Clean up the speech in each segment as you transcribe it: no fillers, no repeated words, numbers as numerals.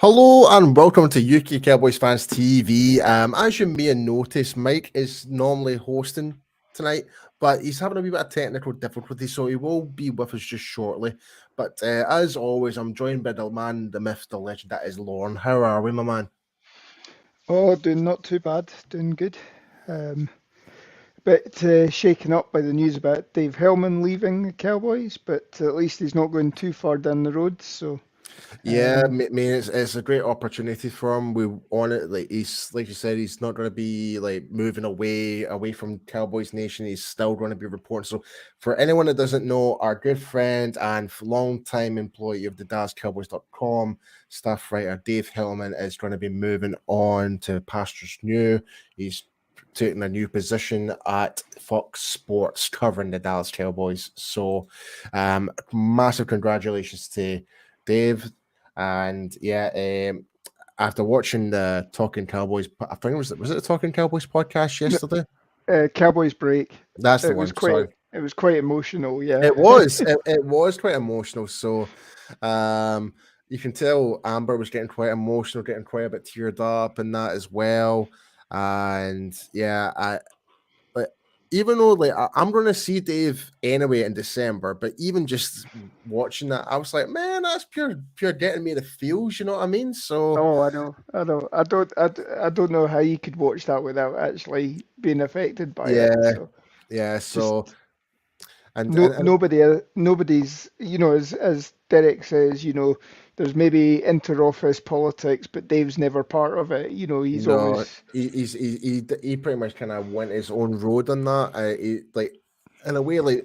Hello and welcome to UK Cowboys Fans TV. As you may have noticed, Mike is normally hosting tonight, but he's having a wee bit of technical difficulty, so he will be with us just shortly. But as always, I'm joined by the man, the myth, the legend that is Lauren. How are we, my man? Oh, doing not too bad, doing good. Bit shaken up by the news about Dave Hellman leaving the Cowboys, but at least he's not going too far down the road. So, Yeah, I mean, it's a great opportunity for him. We on it, like he's like you said, he's not going to be like moving away from Cowboys Nation. He's still going to be reporting. So, for anyone that doesn't know, our good friend and long-time employee of the DallasCowboys.com staff writer Dave Hillman is going to be moving on to pastures new. He's taking a new position at Fox Sports covering the Dallas Cowboys. So, massive congratulations to Dave. And yeah, after watching the Talking Cowboys, I think was it the Talking Cowboys podcast yesterday? Cowboys break. That's the It one. was Sorry, quite emotional. Yeah. it was. It was quite emotional. So, you can tell Amber was getting quite emotional, getting quite a bit teared up, and that as well. And yeah, like even though I'm going to see Dave anyway in December, but even just watching that, I was like, man, that's pure getting me the feels. You know what I mean? So Oh, I know. I don't know how you could watch that without actually being affected by it. yeah, So, yeah. just So and no, and, and nobody's, as Derek says, there's maybe inter-office politics, but Dave's never part of it. He's no, always he pretty much kind of went his own road on that. He, like in a way,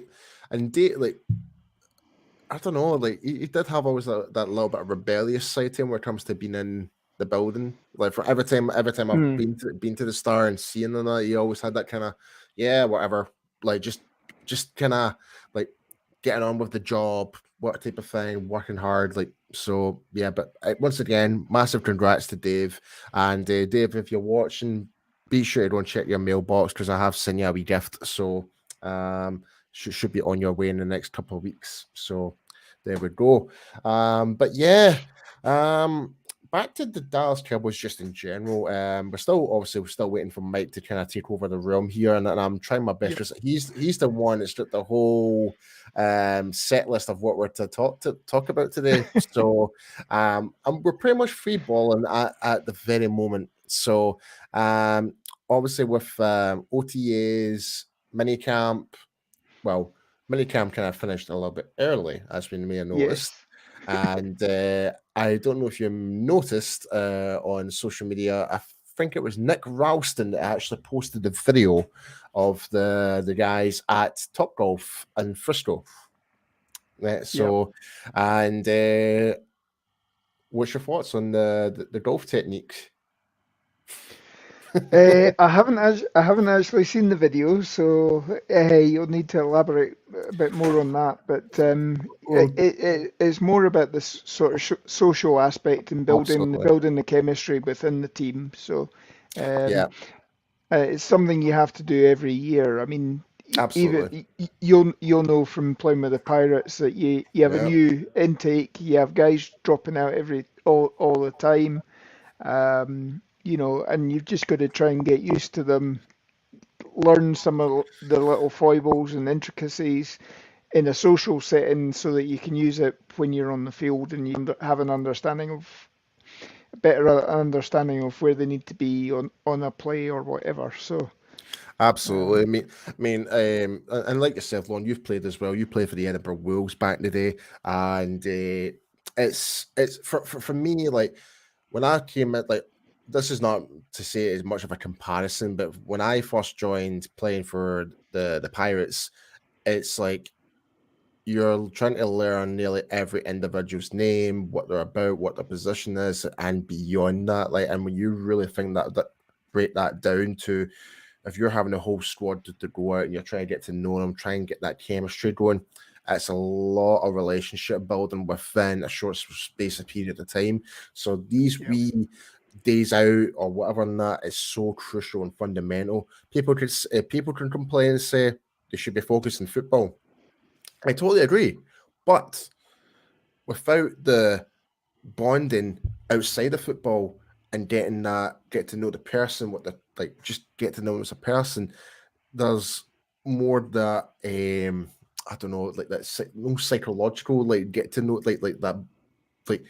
and Dave, I don't know, he did have always that little bit of rebellious side to him when it comes to being in the building. Like for every time I've mm, been to the Star and seeing that, he always had that kind of whatever, like just kind of like getting on with the job, what type of thing, working hard, like so. Yeah, but once again, massive congrats to Dave. And Dave, if you're watching, be sure to go and check your mailbox because I have sent you a wee gift. So should be on your way in the next couple of weeks. So there we go. But yeah, back to the Dallas Cowboys just in general. We're still waiting for Mike to kind of take over the realm here, and I'm trying my best yep. because he's the one that's got the whole set list of what we're to talk about today. So and we're pretty much free balling at the very moment. So obviously with OTAs, minicamp, well, minicamp kind of finished a little bit early, as we may have noticed. Yes. And I don't know if you noticed on social media, I think it was Nick Ralston that actually posted the video of the guys at Top Golf in Frisco. Yep. So, and what's your thoughts on the golf technique? I haven't actually seen the video, so you'll need to elaborate a bit more on that. But Well, it's more about this sort of social aspect and absolutely. building the chemistry within the team. So um, Yeah, it's something you have to do every year. I mean, even absolutely. you'll know from playing with the Pirates that you have a Yeah, new intake. You have guys dropping out all the time. And you've just got to try and get used to them, learn some of the little foibles and intricacies in a social setting so that you can use it when you're on the field and you have an understanding of a better understanding of where they need to be on a play or whatever. So, absolutely. um, And like yourself, Lon, you've played as well. You played for the Edinburgh Wolves back in the day, and it's for me like when I came at like this is not to say as much of a comparison, but when I first joined playing for the Pirates, it's like you're trying to learn nearly every individual's name, what they're about, what their position is, and beyond that. Like, and when you really think that break that down to if you're having a whole squad to go out and you're trying to get to know them, try and get that chemistry going, it's a lot of relationship building within a short space of period of time. So these yeah. wee days out or whatever and that is so crucial and fundamental. People can complain and say they should be focused on football. I totally agree, but without the bonding outside of football and get to know the person, just get to know them as a person. There's more that I don't know, like that no psychological, like get to know like that, like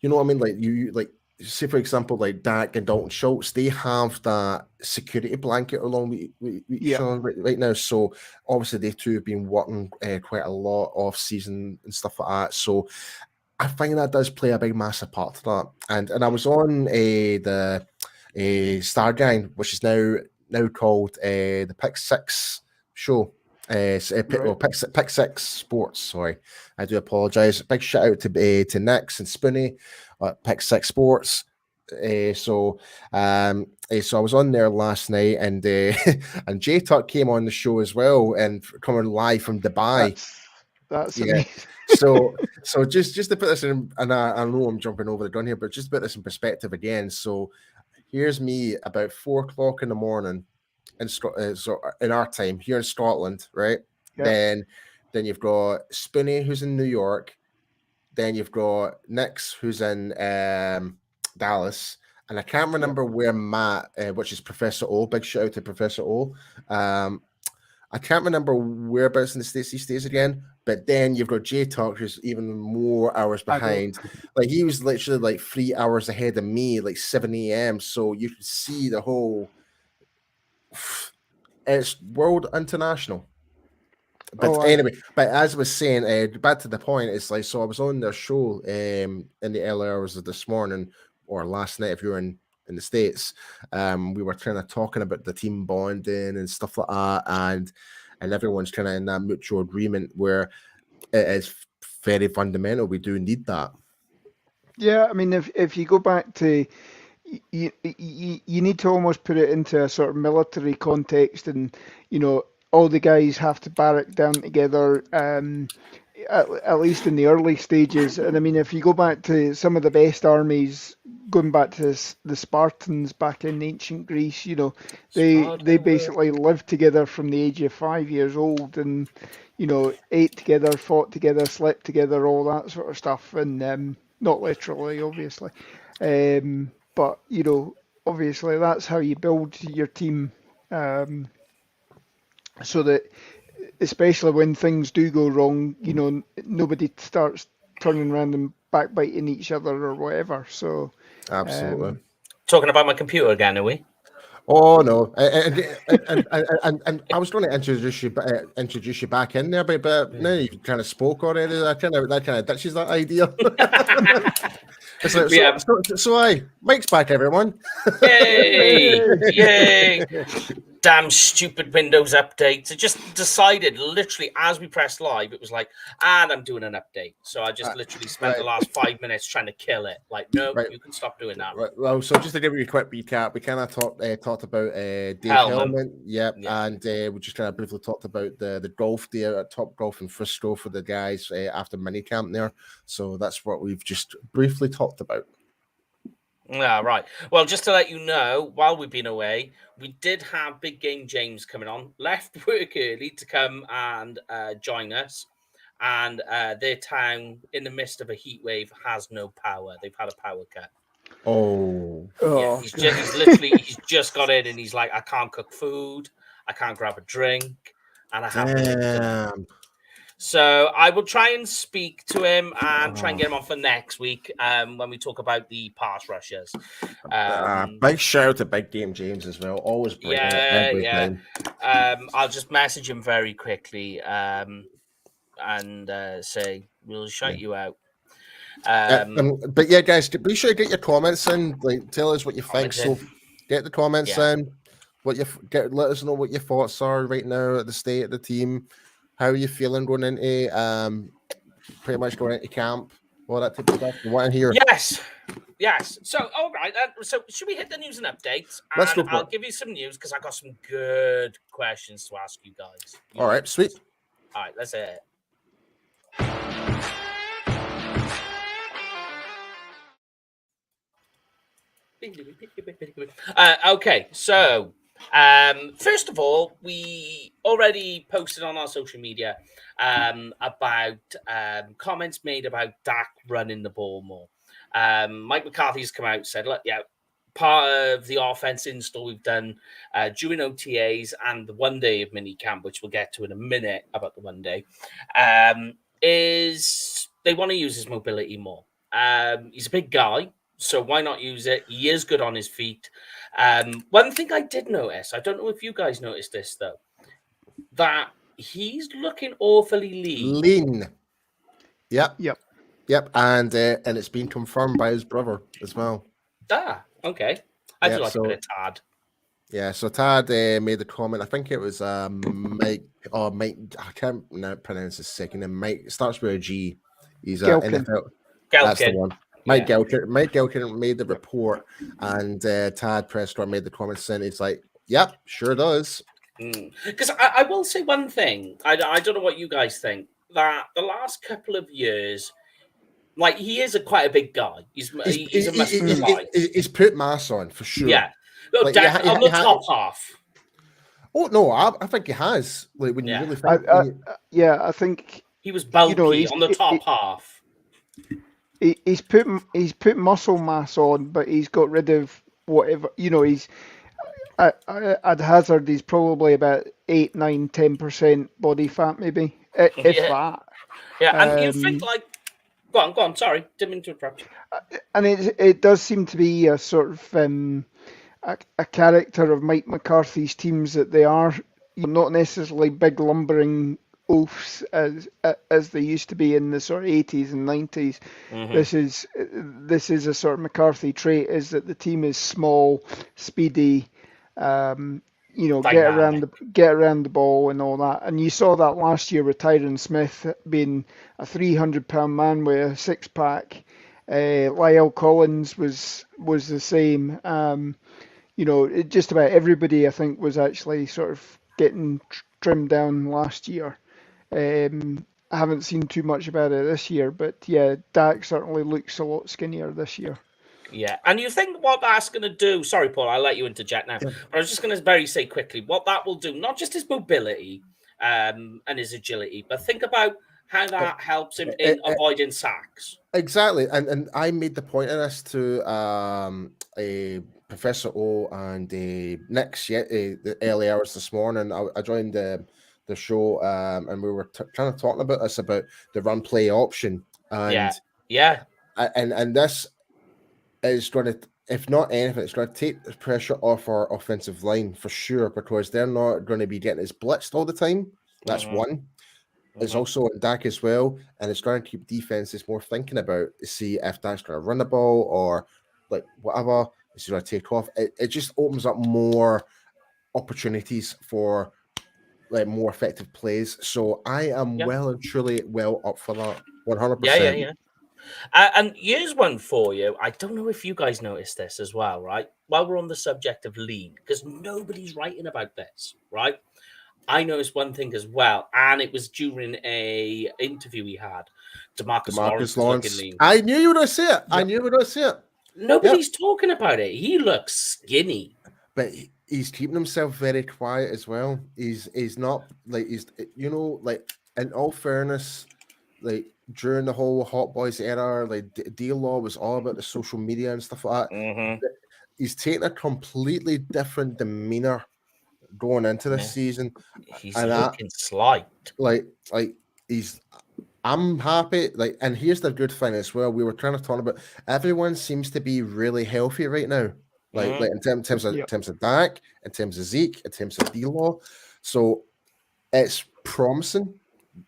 you know what I mean, like you like say for example like Dak and Dalton Schultz, they have that security blanket along with each other right now. So obviously they two have been working quite a lot off season and stuff like that. So I think that does play a big massive part to that. And I was on the Stargang, which is now called the Pick Six show. Pick Six Sports. Sorry, I do apologise. Big shout out to Nix and Spoonie at Pick Six Sports. So I was on there last night, and and J Tuck came on the show as well, and coming live from Dubai. That's amazing. So just to put this in, and I know I'm jumping over the gun here, but just to put this in perspective again. So here's me about 4 o'clock in the morning so in our time here in Scotland, right? Yep. Then you've got Spoonie, who's in New York. Then you've got Nix, who's in Dallas. And I can't remember where Matt, which is Professor O, big shout out to Professor O. I can't remember whereabouts in the States he stays again, but then you've got J Talk, who's even more hours behind. Like he was literally like 3 hours ahead of me, like 7 a.m. So you could see the whole. It's world international. But anyway, but as I was saying, back to the point, it's like, so I was on their show in the early hours of this morning or last night if you're in the States. We were kind of talking about the team bonding and stuff like that, and everyone's kind of in that mutual agreement where it is very fundamental. We do need that. Yeah, I mean, if you go back to you need to almost put it into a sort of military context, and all the guys have to barrack down together, at least in the early stages. And I mean, if you go back to some of the best armies, going back to the Spartans back in ancient Greece, they basically lived together from the age of 5 years old, and ate together, fought together, slept together, all that sort of stuff, and not literally, obviously. But obviously that's how you build your team, so that especially when things do go wrong, nobody starts turning around and backbiting each other or whatever. So absolutely. Talking about my computer again, are we? Oh no, and I was going to introduce you back in there, but now you kind of spoke already. That kind of ditches that idea. It's like, so Mike's back, everyone. Yay! Damn stupid Windows updates. I just decided literally as we pressed live, it was like, and I'm doing an update. So I just literally spent the last 5 minutes trying to kill it. Like, no, you can stop doing that. Right. Well, so just to give you a quick recap, we kind of talked about Dave Hellman. Yep. And we just kind of briefly talked about the golf day at Top Golf in Frisco for the guys after minicamp there. So that's what we've just briefly talked about. Yeah, right. Well, just to let you know, while we've been away, we did have Big Game James coming on. Left work early to come and join us. And their town, in the midst of a heat wave, has no power. They've had a power cut. Oh, he's he's just got in, and he's like, I can't cook food, I can't grab a drink, and I haven't. So I will try and speak to him and try and get him on for next week when we talk about the pass rushers. Big shout out to Big Game James as well. Always bring it. I'll just message him very quickly and say we'll shout you out. But yeah, guys, be sure to get your comments in. Like, tell us what you think. So get the comments in. Let us know what your thoughts are right now at the state of the team. How are you feeling going into pretty much going into camp? All that type of stuff. You want to hear? Yes. So, all right. So, should we hit the news and updates? Let's go. I'll give you some news because I got some good questions to ask you guys. All right, sweet. All right, let's hit it. Okay, so first of all, we already posted on our social media about comments made about Dak running the ball more. Mike McCarthy's come out and said, look, yeah, part of the offense install we've done during OTAs and the 1 day of minicamp, which we'll get to in a minute about the 1 day, is they want to use his mobility more. He's a big guy, so why not use it? He is good on his feet. One thing I did notice, I don't know if you guys noticed this though, that he's looking awfully lean. Yep. Yep. And it's been confirmed by his brother as well. Okay. I do like a bit of Tad. Yeah, so Tad made the comment. I think it was Mike. Oh, Mike. I can't pronounce his second name. Mike starts with a G. He's Gelkin. NFL. Gelkin. That's the one. Mike Gelkin. Mike Gelkin made the report, and Tad Prescott made the comment saying, "It's like, yep, sure does." Because I will say one thing. I don't know what you guys think. That the last couple of years, like he is quite a big guy. He's a muscular guy. He's put mass on for sure. Yeah. Like, on the top half. Oh no, I think he has. Like when you really think, I think he was bulky on the top half. He's put muscle mass on, but he's got rid of whatever. He's I'd hazard he's probably about 8, 9, 10% body fat, maybe if that. Yeah, and you think like, go on. Sorry, didn't mean to interrupt you. And it does seem to be a sort of a character of Mike McCarthy's teams that they are not necessarily big lumbering oafs as they used to be in the sort of 80s and 90s. Mm-hmm. This is a sort of McCarthy trait, is that the team is small, speedy, get around the ball and all that. And you saw that last year with Tyron Smith being a 300-pound man with a six-pack. Lyle Collins was the same. Just about everybody, I think, was actually sort of getting trimmed down last year. I haven't seen too much about it this year, but yeah, Dak certainly looks a lot skinnier this year. Yeah, and you think what that's going to do? Sorry, Paul, I'll let you interject now. But I was just going to say quickly what that will do, not just his mobility and his agility, but think about how that helps him in avoiding sacks. Exactly, and I made the point of this to a Professor O and Nick the early hours this morning. I joined the show and we were kind of talking about this, about the run play option. And and this is going to, if not anything, it's going to take the pressure off our offensive line for sure, because they're not going to be getting as blitzed all the time. That's one. It's also on Dak as well, and it's going to keep defenses more thinking about to see if Dak's going to run the ball or like whatever. Is going to take off. It just opens up more opportunities for like more effective plays. So I am well and truly up for that. 100%. Yeah. And here's one for you. I don't know if you guys noticed this as well, right? While we're on the subject of lean, because nobody's writing about this, right? I noticed one thing as well, and it was during a interview we had. Demarcus Lawrence. I knew you were going to say it. Nobody's talking about it. He looks skinny, but he's keeping himself very quiet as well. He's not like like in all fairness, like during the whole Hot Boys era, like D-Law was all about the social media and stuff like that. Mm-hmm. He's taking a completely different demeanor going into this season. He's looking slight. Like I'm happy. Like, and here's the good thing as well. We were trying to talk about, everyone seems to be really healthy right now. Like in terms of Dak, in terms of Zeke, in terms of D-Law. So it's promising,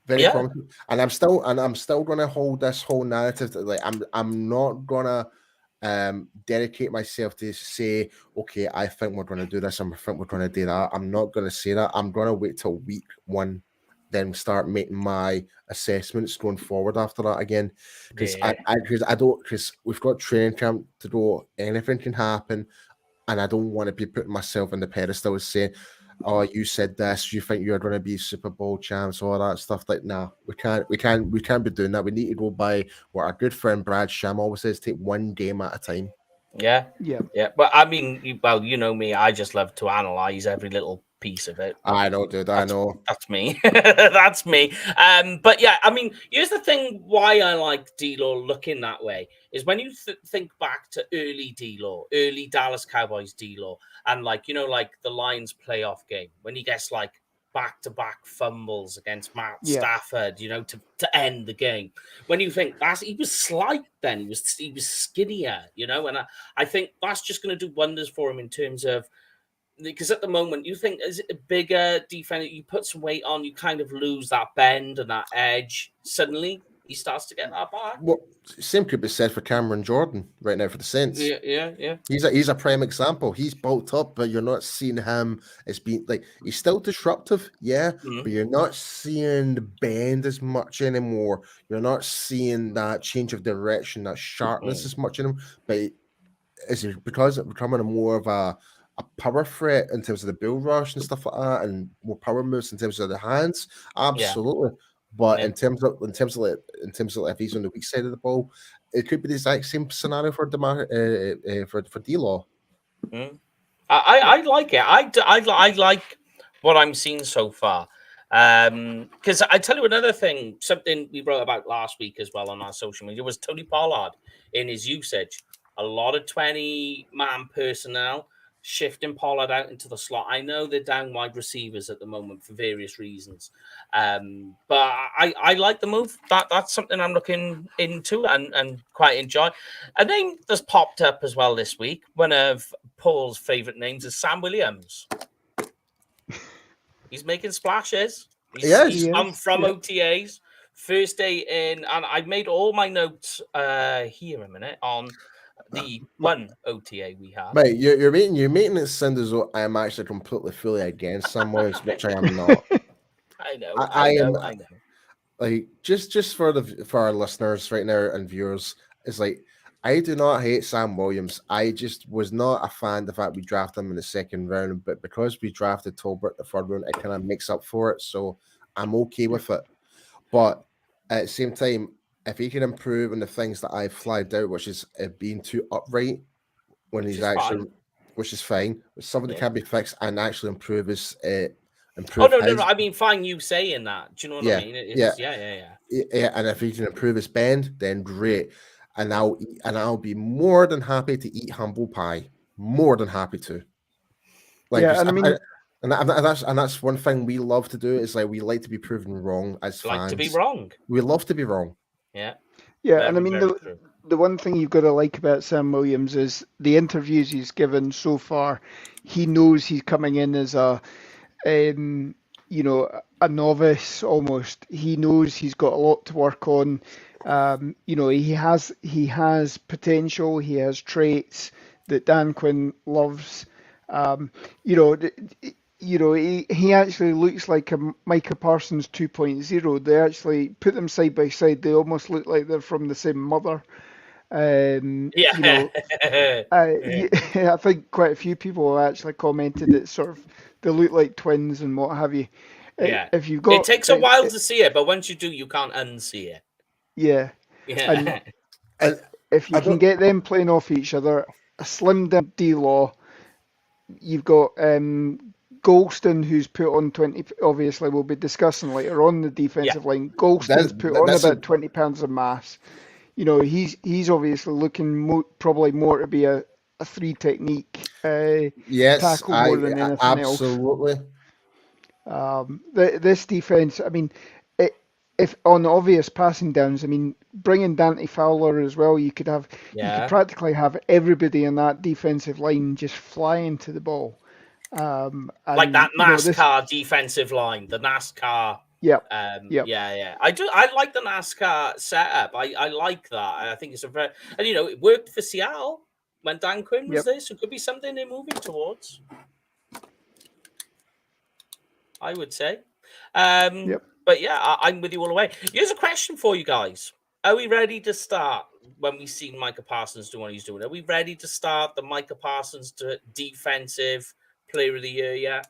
very promising. And I'm still going to hold this whole narrative that, like, I'm not gonna dedicate myself to say, okay, I think we're going to do this and I think we're going to do that. I'm not going to say that. I'm going to wait till week 1, then start making my assessments going forward after that again. Because because we've got training camp to go, anything can happen, and I don't want to be putting myself in the pedestal and saying, oh, you said this, you think you're going to be Super Bowl champs, all that stuff. Like, nah, we can't be doing that. We need to go by what our good friend Brad Sham always says: take one game at a time. Yeah. But I mean, you know me, I just love to analyze every little piece of it. I know, dude. I know. That's me. That's me. But yeah, I mean, here's the thing why I like D-Law looking that way is when you think back to early D-Law, early Dallas Cowboys D-Law, and like the Lions playoff game when he gets like back-to-back fumbles against Matt Stafford, to end the game. When you think he was slight then, he was skinnier, and I think that's just going to do wonders for him in terms of, because at the moment you think as a bigger defender, you put some weight on, you kind of lose that bend and that edge. Suddenly he starts to get that back. Well, same could be said for Cameron Jordan right now for the Saints. Yeah. He's a prime example. He's bulked up, but you're not seeing him as being like, he's still disruptive, but you're not seeing the bend as much anymore. You're not seeing that change of direction, that sharpness as much in him. But is it because it's becoming more of a power threat in terms of the bull rush and stuff like that, and more power moves in terms of the hands? Absolutely. But in terms of if he's on the weak side of the ball, it could be the exact same scenario for D-Law. I like it. I like what I'm seeing so far. Because I tell you another thing, something we wrote about last week as well on our social media was Tony Pollard in his usage. A lot of 20-man personnel, shifting Pollard out into the slot. I know they're down wide receivers at the moment for various reasons. But I like the move. That's something I'm looking into and quite enjoy. A name that's popped up as well this week, one of Paul's favorite names, is Sam Williams. He's making splashes. He's from OTAs. First day in, and I made all my notes here a minute on the one OTA we have. Mate, you're making it sound as though I am actually completely fully against Sam Williams, which I am not. I know. I am. Like just for our listeners right now and viewers, it's like I do not hate Sam Williams. I just was not a fan of the fact we drafted him in the second round, but because we drafted Tolbert the third round, it kind of makes up for it. So I'm okay with it. But at the same time, if he can improve on the things that I've flagged out, which is being too upright when he's actually, which is fine, something that can be fixed and actually improve his. No. I mean, fine, you saying that. Do you know what I mean? Yeah. And if he can improve his bend, then great. And I'll be more than happy to eat humble pie. More than happy to. That's one thing we love to do is like we like to be proven wrong as fans. Like to be wrong. We love to be wrong. Yeah. Yeah, and I mean the one thing you've got to like about Sam Williams is the interviews he's given so far. He knows he's coming in as a novice almost. He knows he's got a lot to work on. He has potential. He has traits that Dan Quinn loves. He actually looks like a Micah Parsons 2.0. They actually put them side by side. They almost look like they're from the same mother. I think quite a few people have actually commented that sort of they look like twins and what have you. Yeah, it takes a while to see it, but once you do, you can't unsee it. Yeah. And if you can get them playing off each other, a slimmed down D-Law, you've got Golston, who's put on 20, obviously we'll be discussing later on the defensive line. Golston's put on about 20 pounds of mass. He's obviously looking probably more to be a three technique tackle more than anything absolutely. else. This defense, I mean, if on obvious passing downs, I mean, bringing Dante Fowler as well, you could practically have everybody in that defensive line just flying to the ball. Like that NASCAR defensive line, the NASCAR. Yeah. I like the NASCAR setup. I like that. I think it's and it worked for Seattle when Dan Quinn was there, so it could be something they're moving towards. I would say. But yeah, I'm with you all the way. Here's a question for you guys. Are we ready to start when we've seen Micah Parsons do what he's doing? Are we ready to start the Micah Parsons defensive player of the year yet?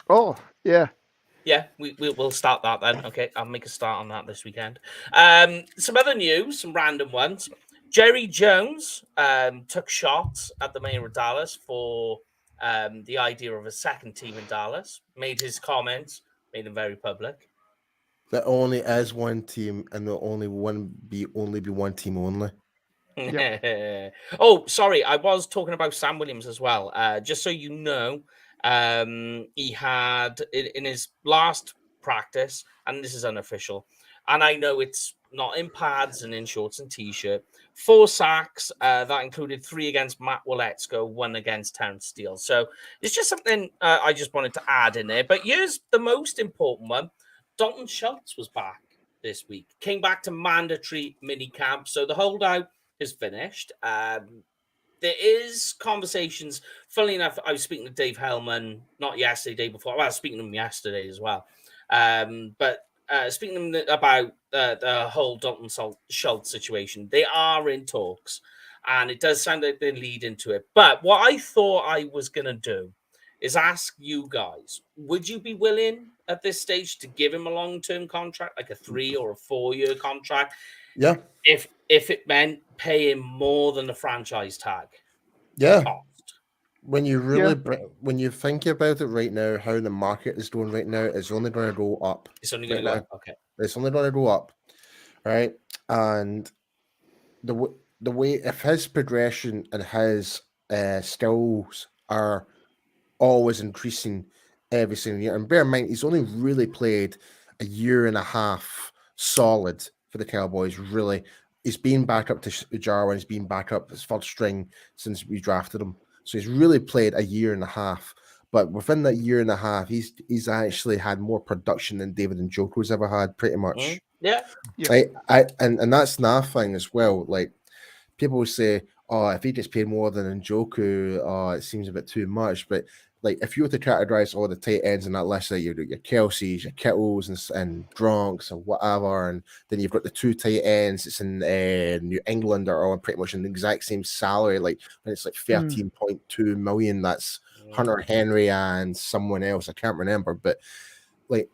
Oh, yeah. Yeah, we'll start that then. Okay, I'll make a start on that this weekend. Some other news, some random ones. Jerry Jones took shots at the mayor of Dallas for the idea of a second team in Dallas, made his comments, made them very public. There only is one team, and there'll only be one team only. Oh, sorry, I was talking about Sam Williams as well. Just so you know, he had in his last practice, and this is unofficial, and I know it's not in pads and in shorts and t-shirt, 4 sacks. That included 3 against Matt Woletsko, 1 against Terrence Steele. So it's just something I just wanted to add in there. But here's the most important one. Dalton Schultz was back this week, came back to mandatory mini camp. So the holdout is finished. There is conversations. Funnily enough, I was speaking to Dave Hellman, not yesterday, day before. Well, I was speaking to him yesterday as well. But speaking to him about the whole Dalton Schultz situation, they are in talks, and it does sound like they lead into it. But what I thought I was going to do is ask you guys, would you be willing at this stage to give him a long-term contract, like a 3 or a 4-year contract? Yeah. If it meant pay him more than the franchise tag. Yeah. Cost. When you really when you think about it right now, how the market is going right now, it's only going to go up. It's only going to go up. Okay. It's only going to go up, right? And the way if his progression and his skills are always increasing every single year, and bear in mind he's only really played a year and a half solid for the Cowboys. Really, he's been back up to Jarwin. He's been back up his first string since we drafted him. So he's really played a year and a half. But within that year and a half, he's actually had more production than David Njoku's ever had, pretty much. Yeah. And that's another thing as well. Like people will say, "Oh, if he gets paid more than Njoku, it seems a bit too much." But like if you were to categorize all the tight ends in that list, like your Kelseys, your Kittles, and Gronks, and whatever, and then you've got the 2 tight ends. It's in New England are all pretty much in the exact same salary. Like when it's like 13.2 million. That's Hunter Henry and someone else. I can't remember, but like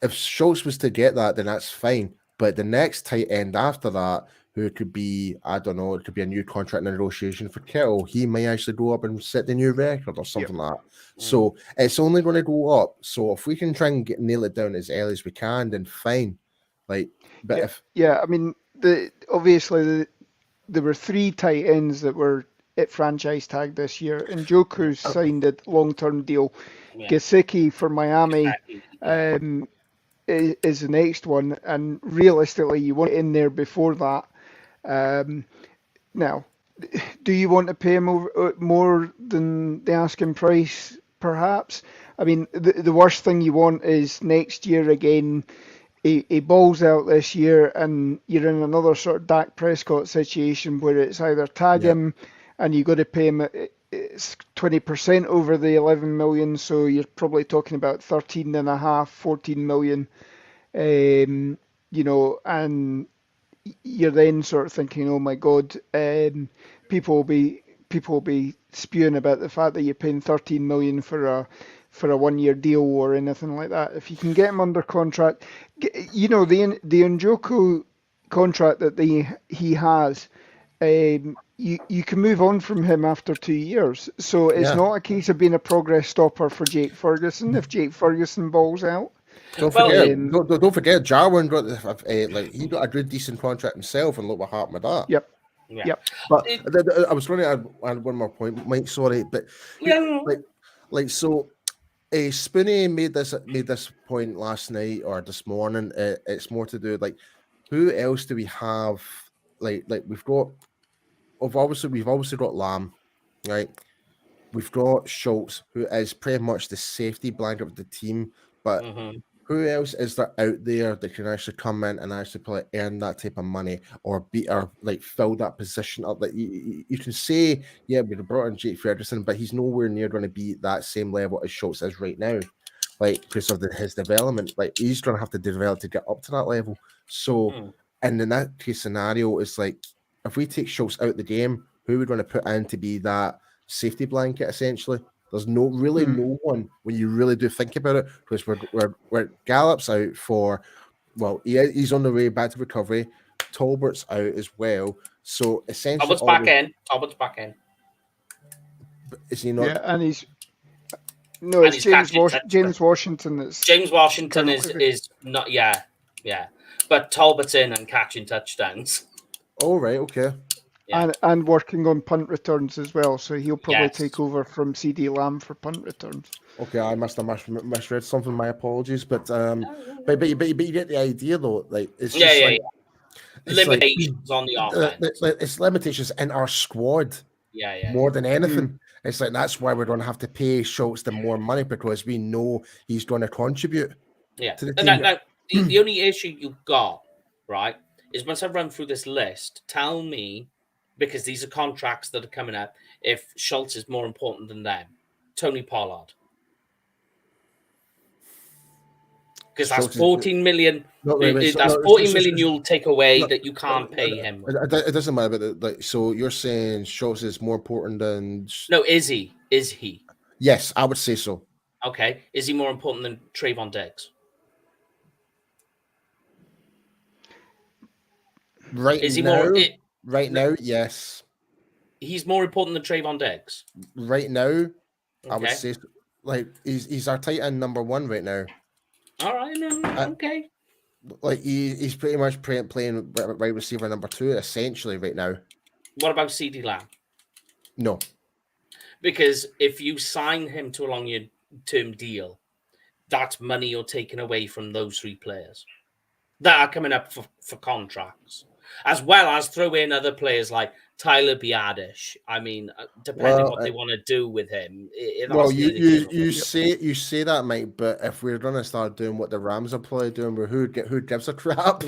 if Schultz was to get that, then that's fine. But the next tight end after that, who could be, I don't know, it could be a new contract negotiation for Kittle. He may actually go up and set the new record or something like that. So it's only going to go up. So if we can try and nail it down as early as we can, then fine. Like, but I mean, obviously there were 3 tight ends that were at franchise tag this year, and Njoku signed a long-term deal. Gesicki for Miami is the next one, and realistically, you want it in there before that. Now, do you want to pay him more than the asking price? Perhaps. I mean, the worst thing you want is next year again. He balls out this year, and you're in another sort of Dak Prescott situation where it's either tag him, and you got to pay him 20% over the 11 million, so you're probably talking about 13.5, 14 million. And you're then sort of thinking, oh my God, people will be spewing about the fact that you're paying 13 million for a 1-year deal or anything like that. If you can get him under contract, the Njoku contract that he has, you can move on from him after 2 years. So it's not a case of being a progress stopper for Jake Ferguson if Jake Ferguson balls out. Don't forget, Jarwin got he got a good decent contract himself, and look what happened with that. Yep. But I was going to add one more point, Mike. Sorry, but so, Spoonie made this point last night or this morning. It's more to do with who else do we have? We've obviously got Lamb, right? We've got Schultz, who is pretty much the safety blanket of the team, but. Who else is there out there that can actually come in and actually probably earn that type of money or fill that position up? Like you can say, yeah, we brought in Jake Ferguson, but he's nowhere near going to be that same level as Schultz is right now. Like because of his development, like he's going to have to develop to get up to that level. So, and in that case scenario, it's like if we take Schultz out of the game, who are we going to put in to be that safety blanket essentially? There's no one when you really do think about it, because we're Gallup's out for, he's on the way back to recovery. Tolbert's out as well, so essentially Talbot's back in. Is he not? Yeah, and it's James Washington. That's James Washington is not. Yeah. But Talbot's in and catching touchdowns. Oh, right, okay. Yeah. And working on punt returns as well, so he'll probably take over from CD Lamb for punt returns. Okay, I must have misread something. My apologies, but you get the idea though. Like it's just limitations on the offense. It's limitations in our squad. More than anything, it's like that's why we're going to have to pay Schultz the more money because we know he's going to contribute. Yeah. To the team. Now, the only issue you've got, right, is once I run through this list, tell me, because these are contracts that are coming up, if Schultz is more important than them. Tony Pollard. Because that's 14 million. That's 14 million you'll take away that you can't pay him. It doesn't matter. But like, so you're saying Schultz is more important than? No, is he? Is he? Yes, I would say so. Okay, is he more important than Trayvon Diggs? Right now, yes. He's more important than Trayvon Diggs. Right now, okay. I would say like he's our tight end number 1 right now. All right, okay. Like he's pretty much playing wide receiver number 2 essentially right now. What about CD Lamb? No, because if you sign him to a long-term deal, that's money you're taking away from those 3 players that are coming up for contracts, as well as throw in other players like Tyler Biadasz. I mean, depending on what they want to do with him. You say that, Mike, but if we're going to start doing what the Rams are probably doing, who gives a crap?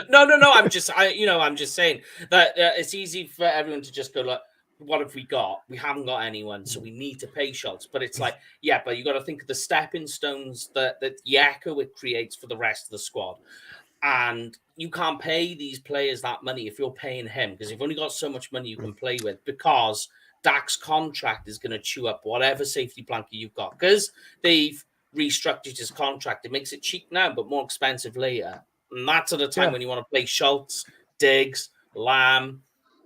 No. I'm just saying that it's easy for everyone to just go like, what have we got? We haven't got anyone, so we need to pay Schultz. But it's like, yeah, but you got to think of the stepping stones that Yaku creates for the rest of the squad. And you can't pay these players that money if you're paying him, because you've only got so much money you can play with, because Dak's contract is going to chew up whatever safety blanket you've got, because they've restructured his contract. It makes it cheap now, but more expensive later. And that's at a time when you want to play Schultz, Diggs, Lamb,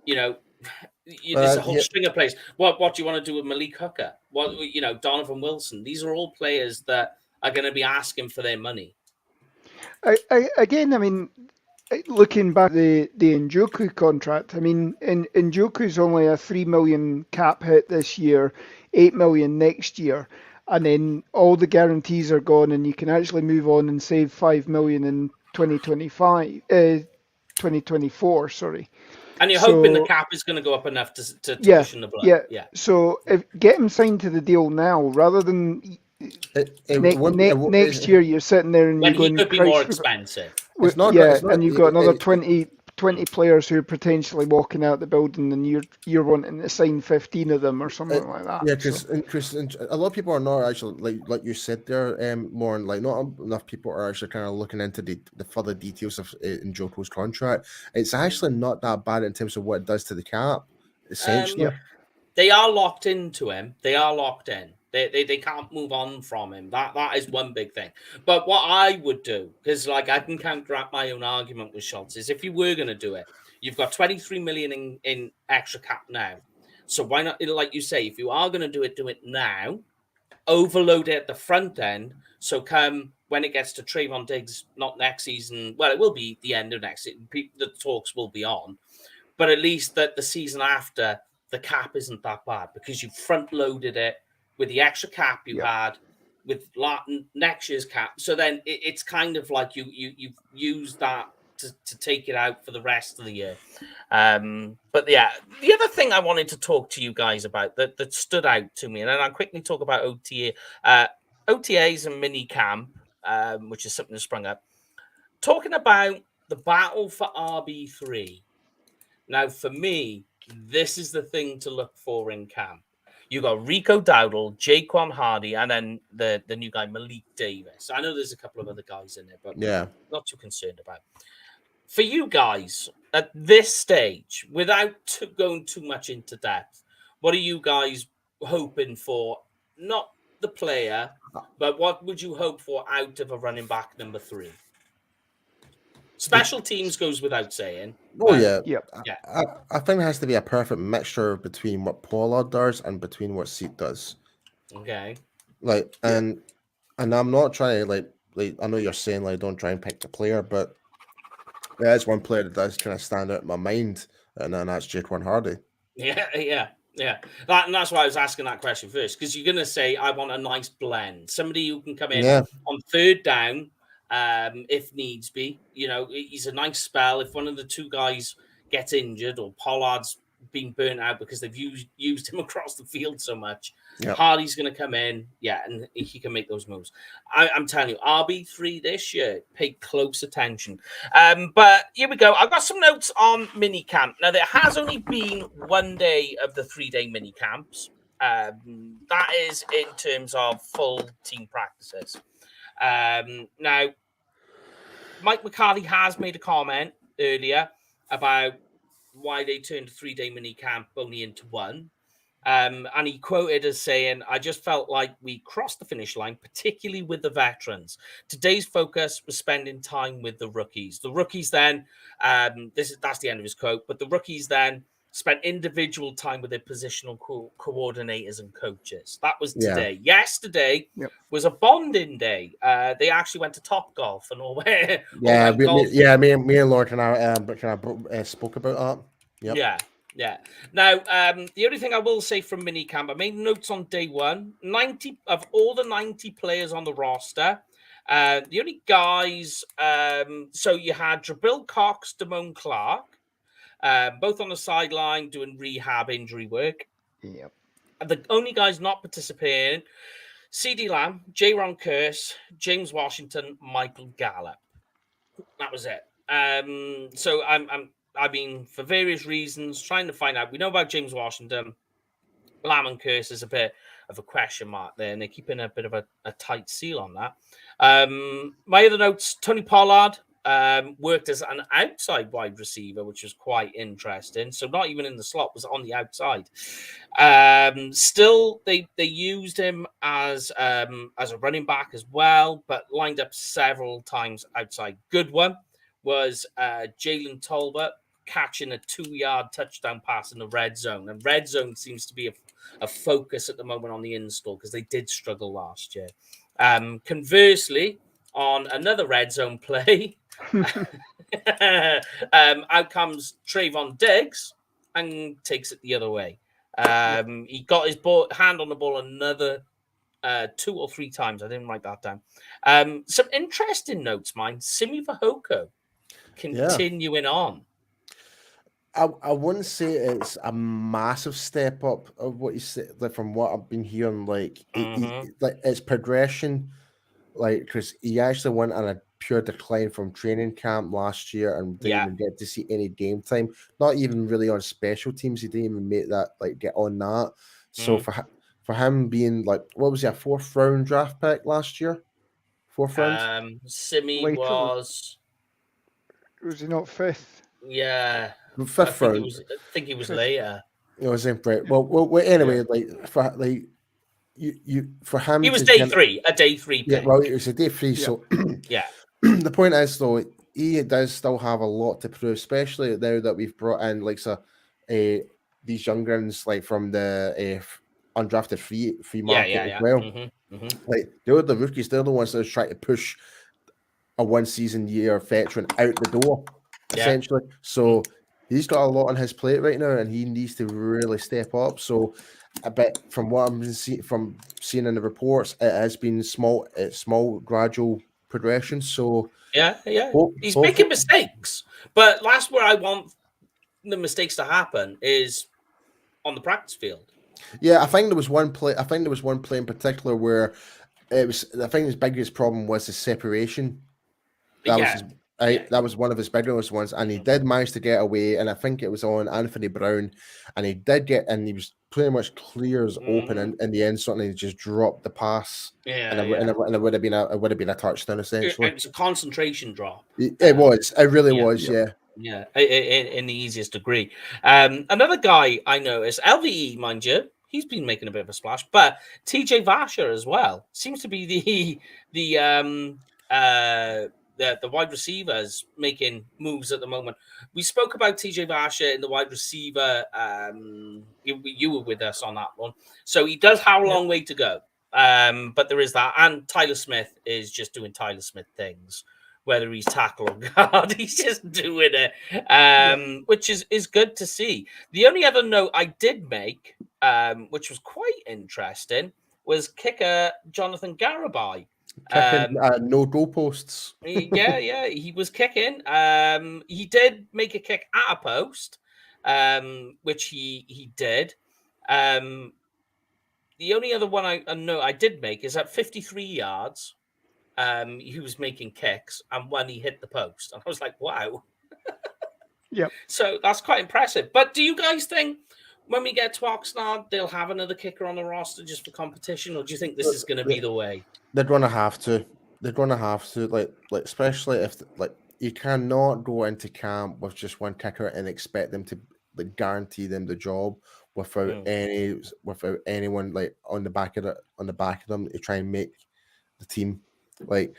there's a whole string of players. What do you want to do with Malik Hooker? Donovan Wilson? These are all players that are going to be asking for their money. I mean, looking back the Njoku contract, I mean, Njoku's only a $3 million cap hit this year, $8 million next year, and then all the guarantees are gone, and you can actually move on and save $5 million in 2024. Sorry. And you're hoping the cap is going to go up enough to cushion the blow. Yeah. So get him signed to the deal now, rather than next year you're sitting there and when you're going, he could be more expensive. And you've got another 20 players who are potentially walking out the building, and you're wanting to sign 15 of them or something like that. Yeah, because a lot of people are not actually like you said there, more like not enough people are actually kind of looking into the further details of Njoku's contract. It's actually not that bad in terms of what it does to the cap. Essentially, they are locked into him. They are locked in. They can't move on from him. That is one big thing. But what I would do, because I can counteract my own argument with Schultz, is if you were going to do it, you've got 23 million in extra cap now. So why not, like you say, if you are going to do it now, overload it at the front end. So come when it gets to Trayvon Diggs, not next season. Well, it will be the end of next season. The talks will be on. But at least that the season after, the cap isn't that bad because you front loaded it with the extra cap you had, with next year's cap. So then it's kind of like you've used that to take it out for the rest of the year. But yeah, the other thing I wanted to talk to you guys about that stood out to me, and then I'll quickly talk about OTAs and mini camp, which is something that sprung up. Talking about the battle for RB3. Now, for me, this is the thing to look for in camp. You got Rico Dowdle, Jacqueline Hardy, and then the new guy, Malik Davis. I know there's a couple of other guys in there, but not too concerned about. For you guys, at this stage, without going too much into depth, what are you guys hoping for? Not the player, but what would you hope for out of a running back number 3? Special teams goes without saying. Oh yeah, Yep. I think it has to be a perfect mixture between what Pollard does and between what Seat does. Okay. Like, and I'm not trying to like I know you're saying like don't try and pick the player, but there is one player that does kind of stand out in my mind, and then that's Jacqueline Hardy. Yeah. And that's why I was asking that question first, because you're going to say, I want a nice blend. Somebody who can come in on third down, if needs be. You know, he's a nice spell. If one of the two guys gets injured or Pollard's been burnt out because they've used him across the field so much, Hardy's going to come in, and he can make those moves. I'm telling you, RB3 this year, pay close attention. But here we go. I've got some notes on mini camp. Now, there has only been 1 day of the 3-day mini camps. That is in terms of full team practices. Now, Mike McCarthy has made a comment earlier about why they turned a 3-day mini camp only into one. And he quoted as saying, I just felt like we crossed the finish line, particularly with the veterans. Today's focus was spending time with the rookies. The rookies then, that's the end of his quote, but the rookies then spent individual time with their positional coordinators and coaches. That was today. Yesterday was a bonding day. They actually went to Topgolf and all. Me and Lauren kind of spoke about that. Yeah. Now, the only thing I will say from minicamp, I made notes on day one. 90 of all the 90 players on the roster. The only guys, so you had Jabril Cox, Damone Clark, both on the sideline doing rehab injury work. Yep. And the only guys not participating, CD Lamb, J-Ron Curse, James Washington, Michael Gallup. That was it. So I mean, for various reasons, trying to find out. We know about James Washington. Lamb and Curse is a bit of a question mark there, and they're keeping a bit of a tight seal on that. My other notes, Tony Pollard worked as an outside wide receiver, which was quite interesting. So not even in the slot, was on the outside. Still, they used him as a running back as well, but lined up several times outside. Good one was Jalen Tolbert catching a 2-yard touchdown pass in the red zone. And red zone seems to be a focus at the moment on the install because they did struggle last year. Conversely, on another red zone play, out comes Trayvon Diggs and takes it the other way. He got his hand on the ball another 2 or 3 times. I didn't write that down. Some interesting notes, mine. Simi Fehoko continuing on. I wouldn't say it's a massive step up of what you said, like from what I've been hearing. Like, it's progression. Like, because he actually went on a pure decline from training camp last year and didn't even get to see any game time. Not even really on special teams. He didn't even make that, like, get on that. So for him being like, what was he, a 4th round draft pick last year? 4th round. Simi Later. was he not 5th? Yeah. 5th round. I think he was later. It was right. Well, anyway, for him, he was day 3, a day 3 pick. Yeah, well, it was a day 3. Yeah. So the point is, though, he does still have a lot to prove, especially now that we've brought in these young guns like from the undrafted free market as well. Like, they're the rookies. They're the ones that are trying to push a 1-season-year veteran out the door, essentially. So he's got a lot on his plate right now, and he needs to really step up. So, but from what I'm seeing in the reports, it has been small, gradual progression. So he's making mistakes, but that's where I want the mistakes to happen is on the practice field. Yeah, I think there was one play. In particular where it was. I think his biggest problem was the separation. That was one of his biggest ones, and he did manage to get away. And I think it was on Anthony Brown, and he did get, and he was pretty much clears open in the end zone, and he just dropped the pass. And it would have been a touchdown essentially. It was a concentration drop. It was. It really was. Yeah. Yeah, in the easiest degree. Another guy I noticed, LVE, mind you, he's been making a bit of a splash, but TJ Vasher as well seems to be the the wide receivers making moves at the moment. We spoke about TJ Vasher in the wide receiver. You were with us on that one. So he does have a long way to go. But there is that. And Tyler Smith is just doing Tyler Smith things. Whether he's tackle or guard, he's just doing it, which is good to see. The only other note I did make, which was quite interesting, was kicker Jonathan Garibai. Kicking no goalposts. yeah, he was kicking. He did make a kick at a post, which he did. The only other one I did make is at 53 yards. He was making kicks, and when he hit the post, and I was like, wow. Yep. So that's quite impressive. But do you guys think when we get to Oxnard, they'll have another kicker on the roster just for competition, or do you think this is going to be the way? They're going to have to. They're going to have to. Like especially if you cannot go into camp with just one kicker and expect them to guarantee them the job without anyone on the back of them to try and make the team. I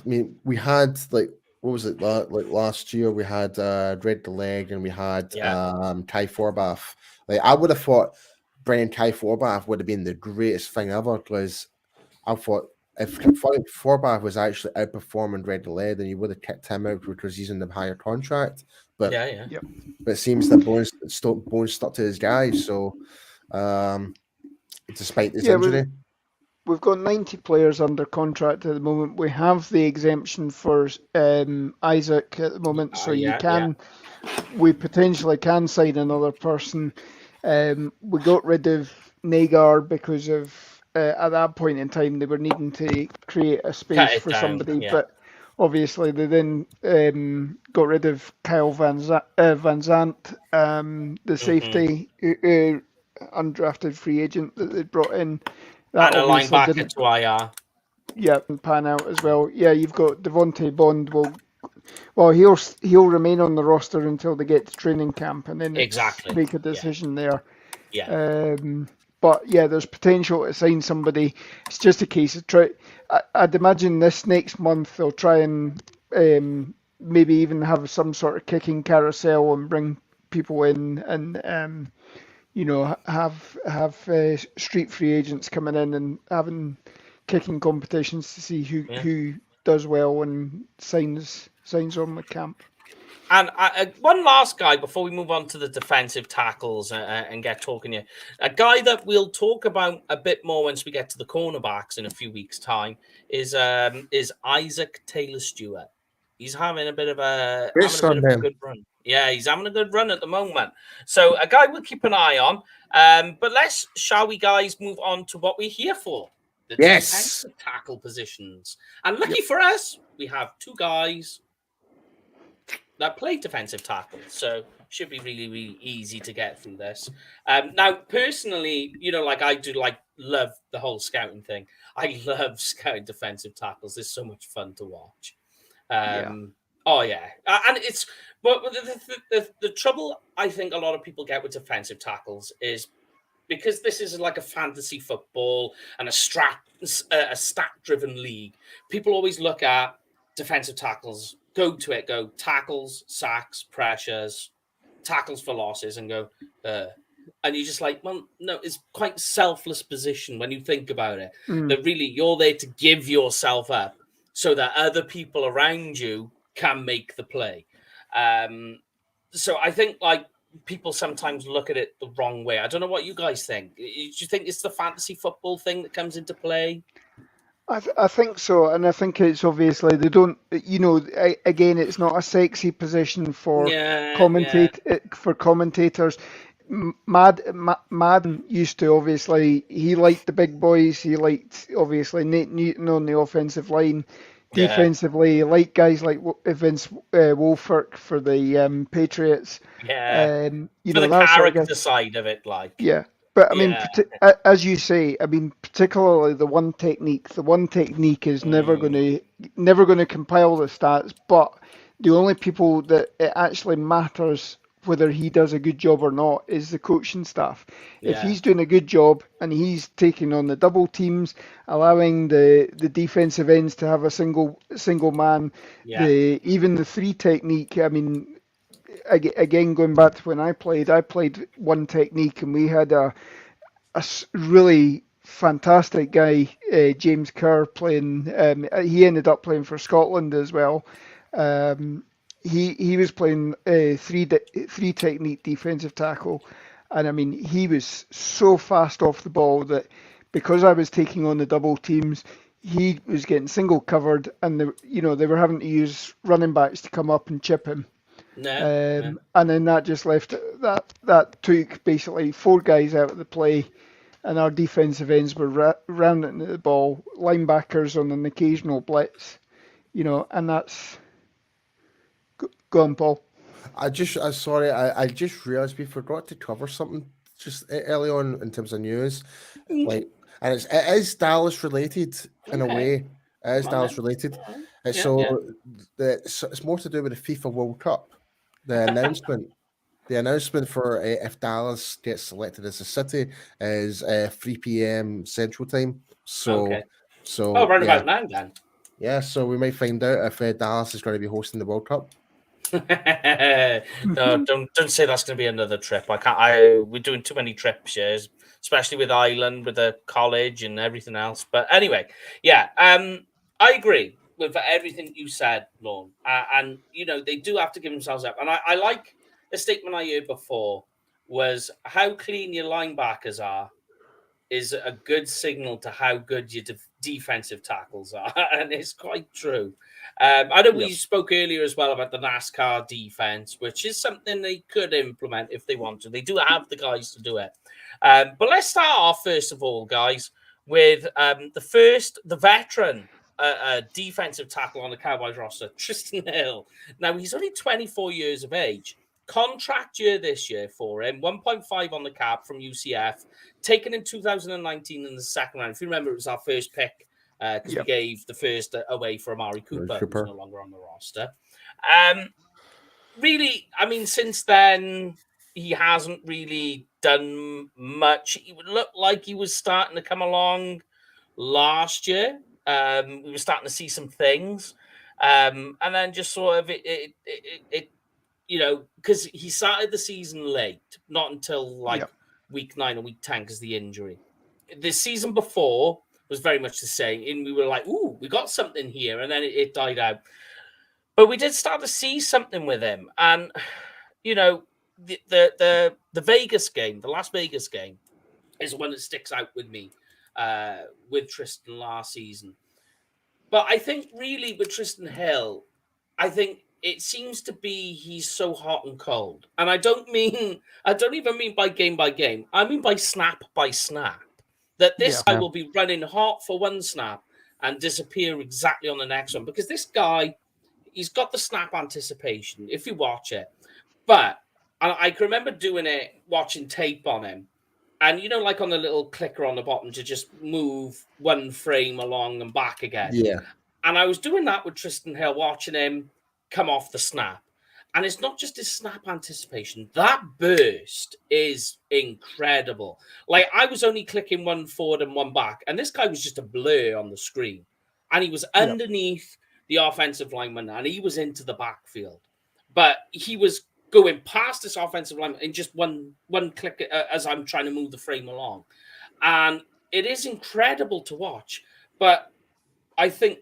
mean, we had what was it last year? We had Red the Leg and we had Kai Forbath. I would have thought bringing Kai Forbath would have been the greatest thing ever, because I thought if Forbath was actually outperforming Red the Leg, then you would have kicked him out because he's in the higher contract. But but it seems that Bones stuck to his guys. So despite his injury. We've got 90 players under contract at the moment. We have the exemption for Isaac at the moment, so we potentially can sign another person. We got rid of Nagar because of at that point in time they were needing to create a space for somebody, but obviously they then got rid of Kyle Van Zandt, the safety undrafted free agent that they brought in. That and a linebacker to IR. Yeah, and pan out as well. Yeah, you've got Devontae Bond. Well, he'll remain on the roster until they get to training camp, and then make a decision there. Yeah. But yeah, there's potential to sign somebody. It's just a case of I'd imagine this next month they'll try and maybe even have some sort of kicking carousel and bring people in and. Have street free agents coming in and having kicking competitions to see who does well and signs on with camp. And one last guy before we move on to the defensive tackles and get talking here. A guy that we'll talk about a bit more once we get to the cornerbacks in a few weeks' time is Isaac Taylor Stewart. He's having a bit of a good run. Yeah, he's having a good run at the moment. So a guy we'll keep an eye on. But shall we guys move on to what we're here for? The defensive tackle positions. And lucky for us, we have two guys that play defensive tackle. So should be really, really easy to get through this. Now, personally, I do love the whole scouting thing. I love scouting defensive tackles. It's so much fun to watch. Oh yeah, and it's the trouble I think a lot of people get with defensive tackles is because this is like a fantasy football and a stat-driven league. People always look at defensive tackles, go tackles, sacks, pressures, tackles for losses, and go. And you're just like, well, no, it's quite selfless position when you think about it. That really you're there to give yourself up so that other people around you can make the play. So I think people sometimes look at it the wrong way. I don't know what you guys think. Do you think it's the fantasy football thing that comes into play? I think so, and I think it's obviously they don't. Again, it's not a sexy position for for commentators. Madden used to obviously he liked the big boys. He liked obviously Nate Newton on the offensive line. Defensively, like guys like Vince Wilfork for the Patriots. Yeah, for the character side of it, But I mean, as you say, I mean, particularly the one technique is never going to compile the stats. But the only people that it actually matters whether he does a good job or not is the coaching staff. If Yeah. he's doing a good job and he's taking on the double teams, allowing the defensive ends to have a single man, Yeah. even the three technique. I mean, again, going back to when I played one technique, and we had a really fantastic guy, James Carr, playing. He ended up playing for Scotland as well. He was playing three technique defensive tackle, and I mean he was so fast off the ball that because I was taking on the double teams, he was getting single covered, and they were having to use running backs to come up and chip him. No. And then that just left that took basically four guys out of the play, and our defensive ends were rounding the ball, linebackers on an occasional blitz, and that's. Go on, Paul. I just realised we forgot to cover something just early on in terms of news, and it is Dallas related in a way. It is Dallas related. It's more to do with the FIFA World Cup. The announcement for if Dallas gets selected as a city is 3 p.m. Central Time. So right about now then. Yeah, so we might find out if Dallas is going to be hosting the World Cup. No, don't say that's going to be another trip. I can't. We're doing too many trips, especially with Ireland, with the college and everything else. But anyway, I agree with everything you said, Lorne. And they do have to give themselves up. And I like a statement I heard before was how clean your linebackers are is a good signal to how good your defensive tackles are, and it's quite true. I know we spoke earlier as well about the NASCAR defense, which is something they could implement if they want to. They do have the guys to do it. But let's start off, first of all, guys, with the veteran defensive tackle on the Cowboys roster, Tristan Hill. Now, he's only 24 years of age. Contract year this year for him, 1.5 on the cap from UCF, taken in 2019 in the second round. If you remember, it was our first pick because we gave the first away for Amari Cooper, who's no longer on the roster. Really, I mean, since then, he hasn't really done much. He would look like he was starting to come along last year. We were starting to see some things. And then just sort of it because he started the season late, not until week 9 or week 10 because of the injury. The season before was very much the same, and we were like, "Ooh, we got something here," and then it died out. But we did start to see something with him, and the Vegas game, the Las Vegas game, is one that sticks out with me with Tristan last season. But I think really with Tristan Hill, I think it seems to be he's so hot and cold. And I don't even mean by game. I mean by snap. That this guy will be running hot for one snap and disappear exactly on the next one. Because this guy, he's got the snap anticipation, if you watch it. But I can remember doing it, watching tape on him. And, like on the little clicker on the bottom to just move one frame along and back again. Yeah. And I was doing that with Tristan Hill, watching him come off the snap. And it's not just his snap anticipation. That burst is incredible. Like, I was only clicking one forward and one back, and this guy was just a blur on the screen. And he was underneath the offensive lineman, and he was into the backfield. But he was going past this offensive lineman in just one click as I'm trying to move the frame along. And it is incredible to watch. But I think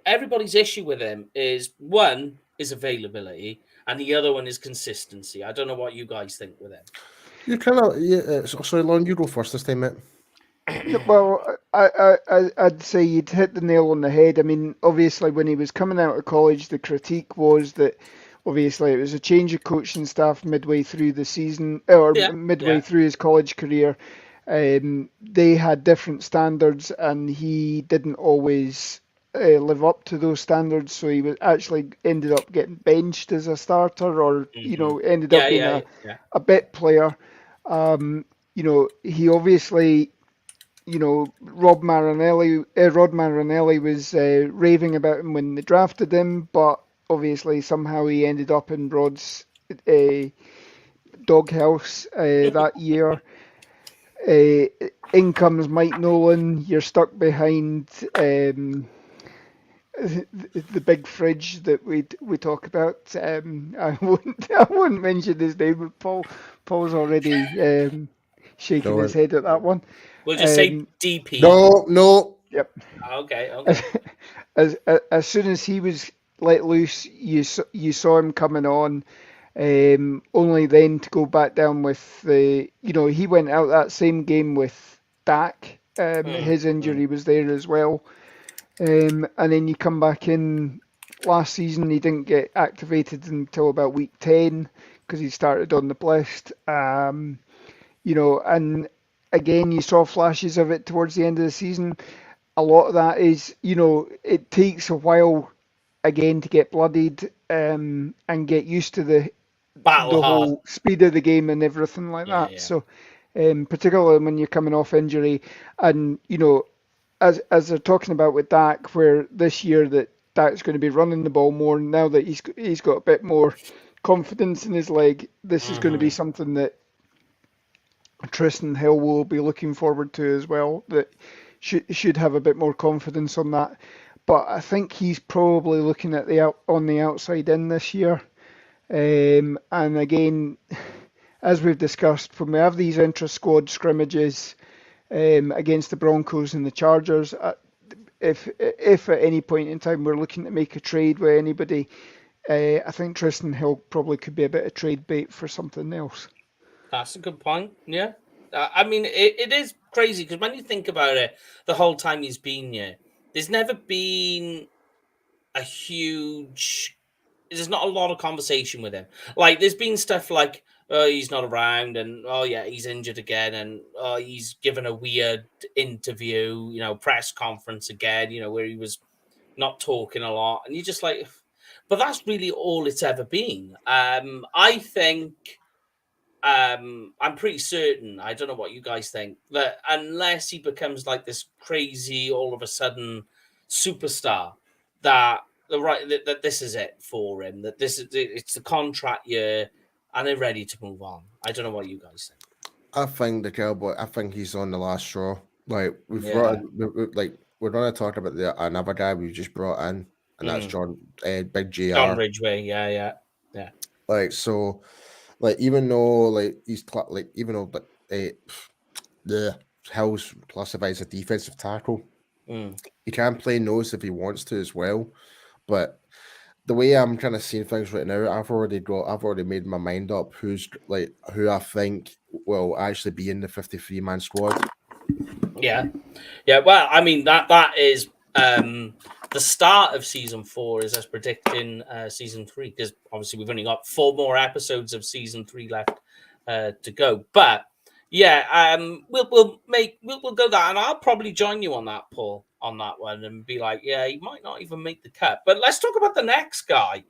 everybody's issue with him is, one, is availability, and the other one is consistency. I don't know what you guys think with him. You kind of, sorry, Lauren, you go first this time, mate. Well, I'd say you'd hit the nail on the head. I mean, obviously, when he was coming out of college, the critique was that obviously it was a change of coaching staff midway through the season, or midway through his college career. They had different standards, and he didn't always live up to those standards. So he was actually ended up getting benched as a starter, or ended up being a bit player. He obviously. Rod Marinelli was raving about him when they drafted him, but obviously somehow he ended up in Rod's doghouse that year. In comes Mike Nolan. You're stuck behind the big fridge that we talk about. I won't mention his name, but Paul's already shaking his head at that one. We'll just say DP. No. Yep. Okay. As soon as he was let loose, you saw him coming on. Only then to go back down with the, he went out that same game with Dak. His injury was there as well. And then you come back in last season, he didn't get activated until about week 10 because he started on the blessed. And again, you saw flashes of it towards the end of the season. A lot of that is, it takes a while again to get blooded and get used to the whole speed of the game and everything like that. Yeah. So, particularly when you're coming off injury, and as they're talking about with Dak, where this year that Dak's going to be running the ball more now that he's got a bit more confidence in his leg. This is going to be something that Tristan Hill will be looking forward to as well. That should have a bit more confidence on that. But I think he's probably looking at on the outside in this year. And again, as we've discussed, when we have these intra-squad scrimmages against the Broncos and the Chargers, if at any point in time we're looking to make a trade with anybody, I think Tristan Hill probably could be a bit of trade bait for something else. That's a good point, yeah. I mean, it is crazy because when you think about it, the whole time he's been here, there's never been there's not a lot of conversation with him. Like, there's been stuff like, oh, he's not around, and oh yeah, he's injured again, and oh, he's given a weird interview, press conference again, where he was not talking a lot, and you're just like, but that's really all it's ever been. I think, I'm pretty certain, I don't know what you guys think, that unless he becomes like this crazy, all of a sudden superstar, that this is it for him, that it's the contract year, and they're ready to move on. I don't know what you guys think. I think the Cowboy. I think he's on the last straw. Like we're going to talk about another guy we've just brought in, and that's Big JR. John Bridgeway. Yeah. Like so, like even though the Hill's classified as a defensive tackle, he can play nose if he wants to as well, but the way I'm kind of seeing things right now, I've already made my mind up who I think will actually be in the 53-man squad. Yeah. Well, I mean that is the start of season 4 is us predicting season 3, because obviously we've only got 4 more episodes of season 3 left to go. But yeah, we'll go that, and I'll probably join you on that, Paul, on that one, and be like, yeah, he might not even make the cut. But let's talk about the next guy,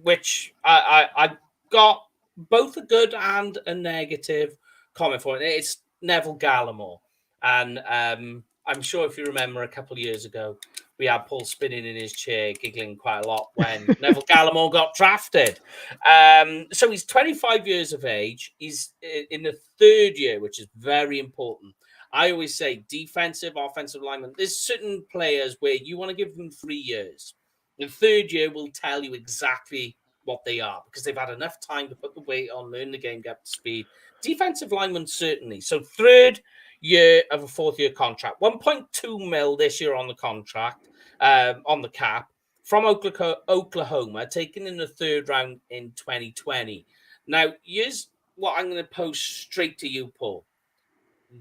which I got both a good and a negative comment for it. It's Neville Gallagher. And I'm sure if you remember a couple of years ago, we had Paul spinning in his chair, giggling quite a lot when Neville Gallagher got drafted. So he's 25 years of age. He's in the 3rd year, which is very important. I always say defensive, offensive lineman. There's certain players where you want to give them 3 years. The 3rd year will tell you exactly what they are because they've had enough time to put the weight on, learn the game, get up to speed. Defensive lineman, certainly. So 3rd year of a 4th year contract. 1.2 mil this year on the contract, on the cap, from Oklahoma, taken in the 3rd round in 2020. Now, here's what I'm going to pose straight to you, Paul.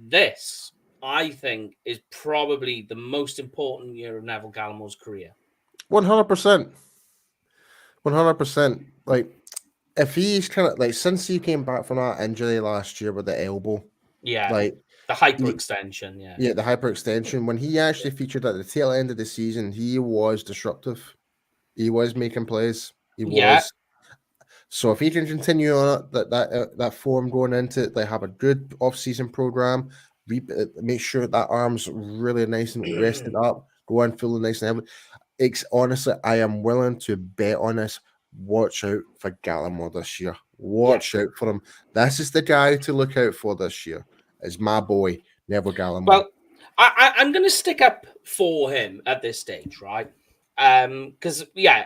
This, I think, is probably the most important year of Neville Gallagher's career. 100%. 100%. Like, if he's kind of, like, since he came back from that injury last year with the elbow. Yeah. Like, the hyperextension, yeah. Yeah, the hyperextension. When he actually featured at the tail end of the season, he was disruptive. He was making plays. He was. So if he can continue on that form going into it, they have a good off-season program, make sure that arm's really nice and rested up, go on feeling nice and heavy. Honestly, I am willing to bet on this. Watch out for Gallagher this year. Watch out for him. This is the guy to look out for this year. Is my boy Neville Gallagher. Well, I'm going to stick up for him at this stage, right? Because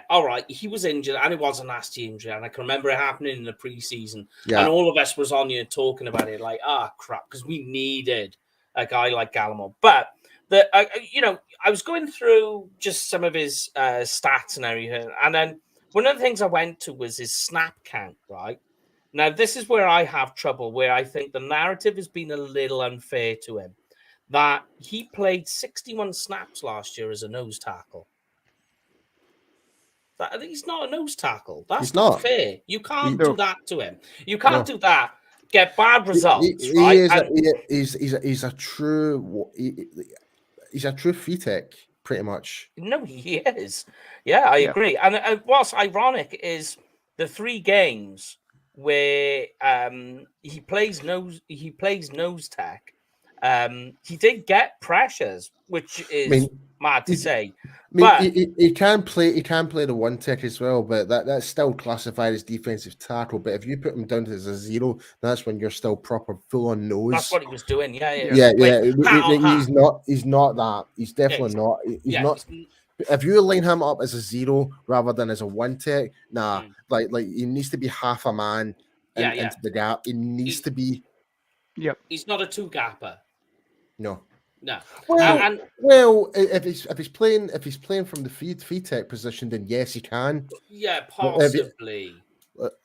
all right, he was injured, and it was a nasty injury, and I can remember it happening in the preseason, and all of us was on here talking about it, like, crap, because we needed a guy like Gallimore. But I was going through just some of his stats and everything, and then one of the things I went to was his snap count, right? Now, this is where I have trouble, where I think the narrative has been a little unfair to him, that he played 61 snaps last year as a nose tackle. He's not a nose tackle. That's not fair. You can't do that to him. You can't do that. Get bad results, right? He's a true free tech, pretty much. No, he is. Yeah, I agree. And what's ironic is the 3 games where he plays nose tech. He did get pressures, which is mad to say. But he can play the one tech as well, but that's still classified as defensive tackle. But if you put him down to as a 0, that's when you're still proper full on nose. That's what he was doing. Yeah. He's not that. He's definitely not. He's not. If you line him up as a 0 rather than as a one tech, like he needs to be half a man into the gap. He needs to be. Yep. He's not a 2-gapper. No. Well, if he's playing from the free tech position, then yes, he can. Yeah, possibly.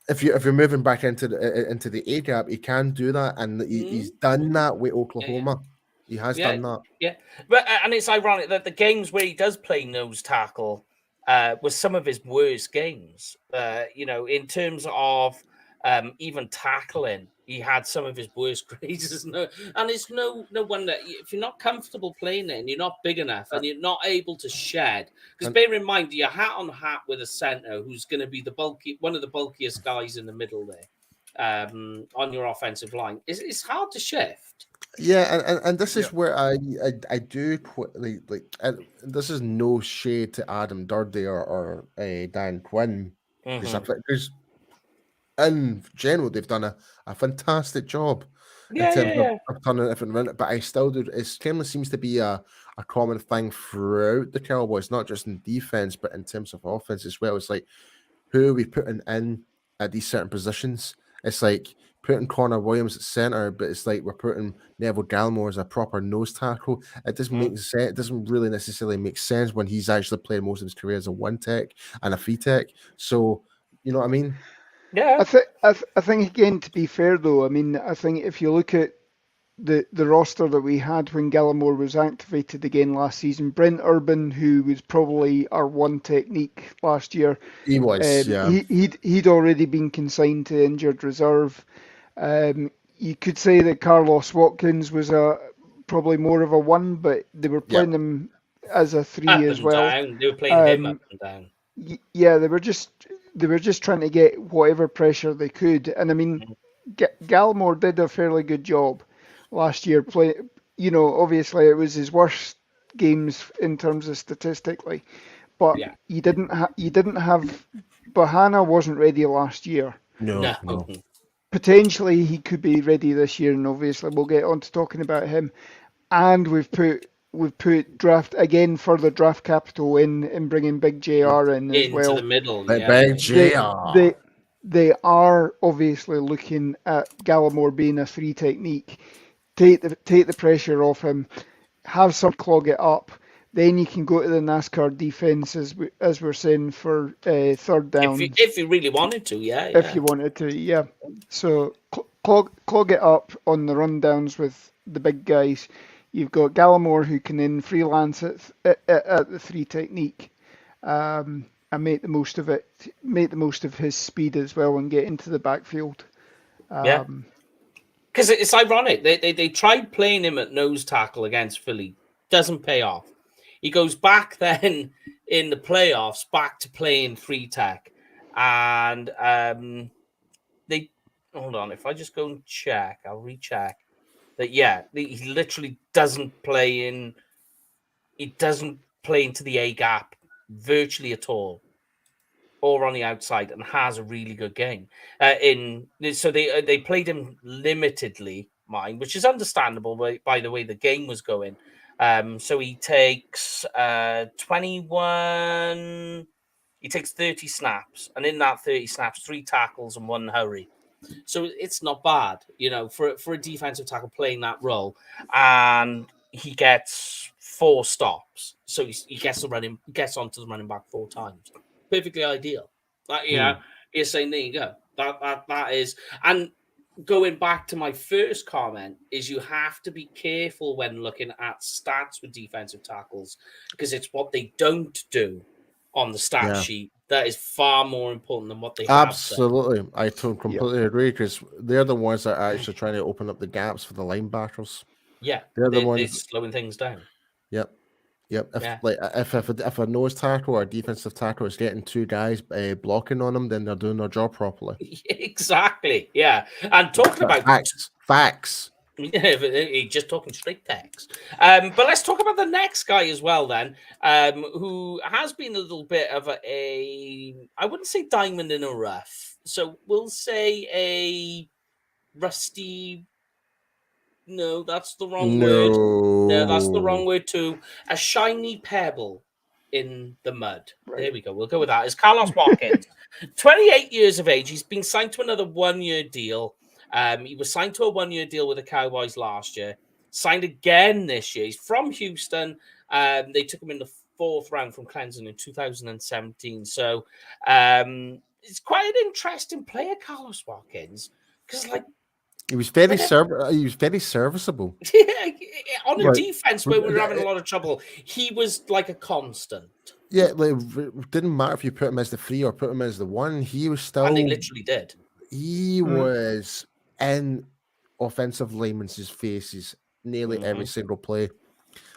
If you're moving back into the A gap, he can do that, and he's done that with Oklahoma. He has done that. Yeah, but and it's ironic that the games where he does play nose tackle were some of his worst games. In terms of even tackling, he had some of his worst grades. And it's no wonder if you're not comfortable playing it and you're not big enough and you're not able to shed. Because bear in mind, you're hat on hat with a center who's going to be one of the bulkiest guys in the middle there on your offensive line. It's hard to shift. Yeah, and this is where I do like this is no shade to Adam Durdy or Dan Quinn because in general they've done a fantastic job in terms of turning everything around. But I still do. It kind of seems to be a common thing throughout the Cowboys, not just in defense but in terms of offense as well. It's like who are we putting in at these certain positions? It's like putting Connor Williams at center, but it's like we're putting Neville Gallagher as a proper nose tackle. It doesn't make sense. It doesn't really necessarily make sense when he's actually played most of his career as a one tech and a free tech. So, you know what I mean? Yeah. I think again, to be fair though, I mean, I think if you look at the roster that we had when Gallimore was activated again last season, Brent Urban, who was probably our one technique last year, he was. He'd already been consigned to injured reserve. You could say that Carlos Watkins was probably more of a 1, but they were playing him as a 3 as well. Down. They were playing him up and down. Yeah, they were just trying to get whatever pressure they could, and I mean, Gallimore did a fairly good job last year. Obviously it was his worst games in terms of statistically, but you didn't have Bohanna wasn't ready last year. No. Potentially he could be ready this year, and obviously we'll get on to talking about him. And we've put further draft capital in bringing Big JR in as well. Into the middle, Big JR. They are obviously looking at Gallimore being a 3 technique. Take the pressure off him, have some clog it up. Then you can go to the NASCAR defense as we're saying for third down. If you really wanted to, If you wanted to, yeah. So clog it up on the rundowns with the big guys. You've got Gallimore who can then freelance at the 3 technique and make the most of it. Make the most of his speed as well and get into the backfield. Because it's ironic. They tried playing him at nose tackle against Philly. Doesn't pay off. He goes back then in the playoffs, back to playing 3 tech. And they hold on. If I just go and check, I'll recheck. That he literally doesn't play in. He doesn't play into the A gap virtually at all. or on the outside and has a really good game. So they played him limitedly, which is understandable by the way the game was going. So he takes 21. He takes 30 snaps, and in that 30 snaps, 3 tackles and 1 hurry. So it's not bad, for a defensive tackle playing that role. And he gets 4 stops, so he gets onto the running back 4 times. Perfectly ideal. You're saying there you go. That is, and going back to my first comment, is you have to be careful when looking at stats with defensive tackles, because it's what they don't do on the stat sheet that is far more important than what they have. Absolutely. I completely agree, because they're the ones that are actually trying to open up the gaps for the linebackers. Yeah, they're the they're ones slowing things down. Yep. If a nose tackle or a defensive tackle is getting 2 guys blocking on them, then they're doing their job properly. Exactly. Yeah. And talking about facts. Yeah, just talking straight text. But let's talk about the next guy as well, then, who has been a little bit of I wouldn't say diamond in a rough. So we'll say a rusty. No, that's the wrong word. No, that's the wrong word too. A shiny pebble in the mud. Right. There we go. We'll go with that. It's Carlos Watkins, 28 years of age. He's been signed to another 1-year deal. He was signed to a 1-year deal with the Cowboys last year. Signed again this year. He's from Houston. They took him in the 4th round from Clemson in 2017. So it's quite an interesting player, Carlos Watkins, because he was very serviceable. Yeah, on a defense where we were having a lot of trouble, he was like a constant. Yeah, it didn't matter if you put him as the 3 or put him as the 1. He was still. And they literally did. He was in offensive linemen's faces nearly every single play,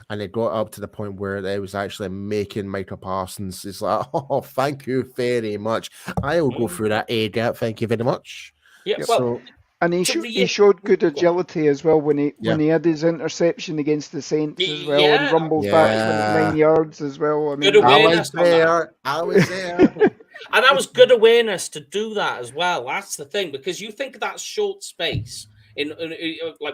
and it got up to the point where they was actually making Micah Parsons. It's like, oh, thank you very much. I will go through that A gap. Thank you very much. Yeah. So. And he showed good agility as well when he had his interception against the Saints as well, and rumbled back 9 yards as well. I mean, I was there. And that was good awareness to do that as well. That's the thing, because you think of that short space in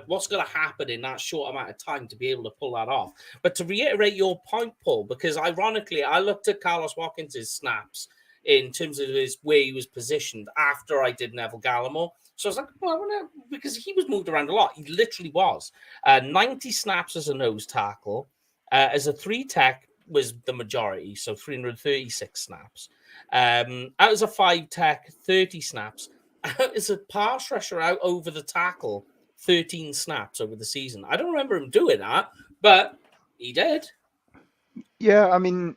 what's going to happen in that short amount of time to be able to pull that off. But to reiterate your point, Paul, because ironically, I looked at Carlos Watkins' snaps in terms of where he was positioned after I did Neville Gallagher. So I was like, well, because he was moved around a lot. He literally was. 90 snaps as a nose tackle. As a 3-tech was the majority, so 336 snaps. Out as a 5-tech, 30 snaps. Out as a pass rusher out over the tackle, 13 snaps over the season. I don't remember him doing that, but he did. Yeah, I mean,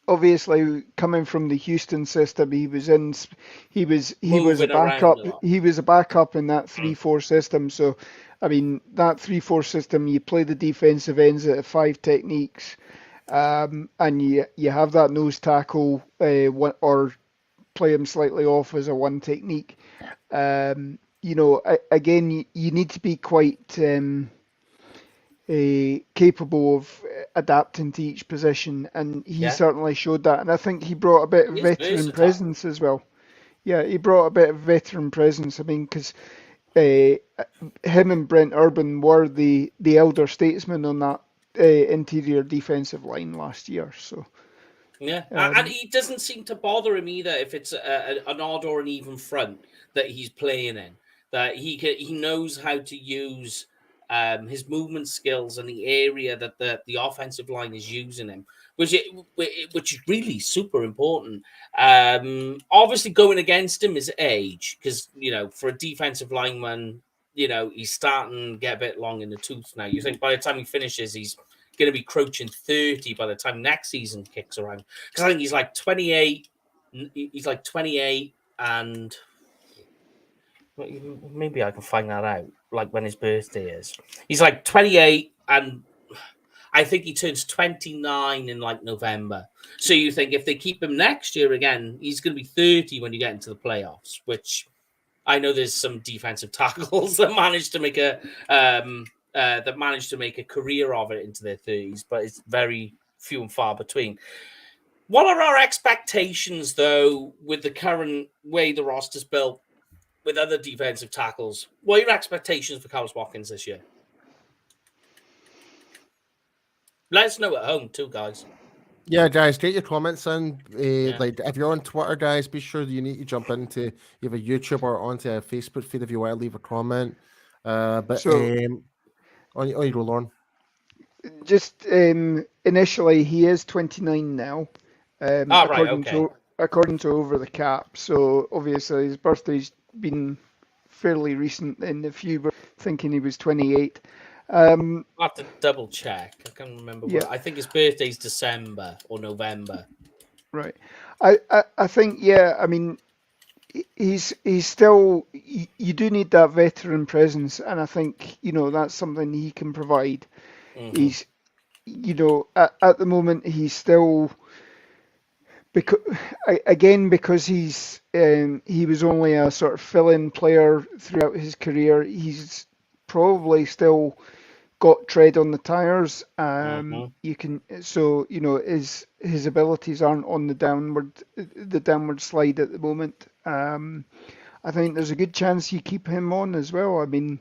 obviously coming from the Houston system, he was a backup. He was a backup in that 3-4 system. So, I mean, that 3-4 system, you play the defensive ends at 5 techniques, and you have that nose tackle or play him slightly off as a 1 technique. Again, you need to be quite capable of adapting to each position, and he certainly showed that. And I think he brought a bit of veteran presence as well. Yeah, he brought a bit of veteran presence. I mean, because him and Brent Urban were the elder statesmen on that interior defensive line last year. So yeah, and he doesn't seem to bother him either if it's an odd or an even front that he's playing in. That he knows how to use his movement skills and the area that the offensive line is using him, which is really super important. Obviously, going against him is age, because for a defensive lineman, he's starting to get a bit long in the tooth now. You think by the time he finishes, he's going to be crouching 30 by the time next season kicks around, because I think he's like 28. He's like 28, and maybe I can find that out, like when his birthday is. He's like 28, and I think he turns 29 in like November. So you think if they keep him next year again, he's going to be 30 when you get into the playoffs, which I know there's some defensive tackles that managed to make a career of it into their 30s, but it's very few and far between. What are our expectations, though, with the current way the roster's built with other defensive tackles? What are your expectations for Carlos Watkins this year? Let us know at home too, guys. Yeah, guys, get your comments in. Like, if you're on Twitter, guys, be sure that you need to jump into either YouTube or onto a Facebook feed if you want to leave a comment. But on you go, Lauren. Just initially, he is 29 now. According to Over the Cap. So obviously his birthday's been fairly recent, and if you were thinking he was 28. I'll have to double check. I can't remember. Yeah. I think his birthday's December or November. Right. I think, yeah, I mean, he's still, you do need that veteran presence, and I think, that's something he can provide. Mm-hmm. He's, at the moment, he's still, because he was only a sort of fill-in player throughout his career, he's probably still got tread on the tires. You can, so his abilities aren't on the downward slide at the moment. I think there's a good chance you keep him on as well. I mean,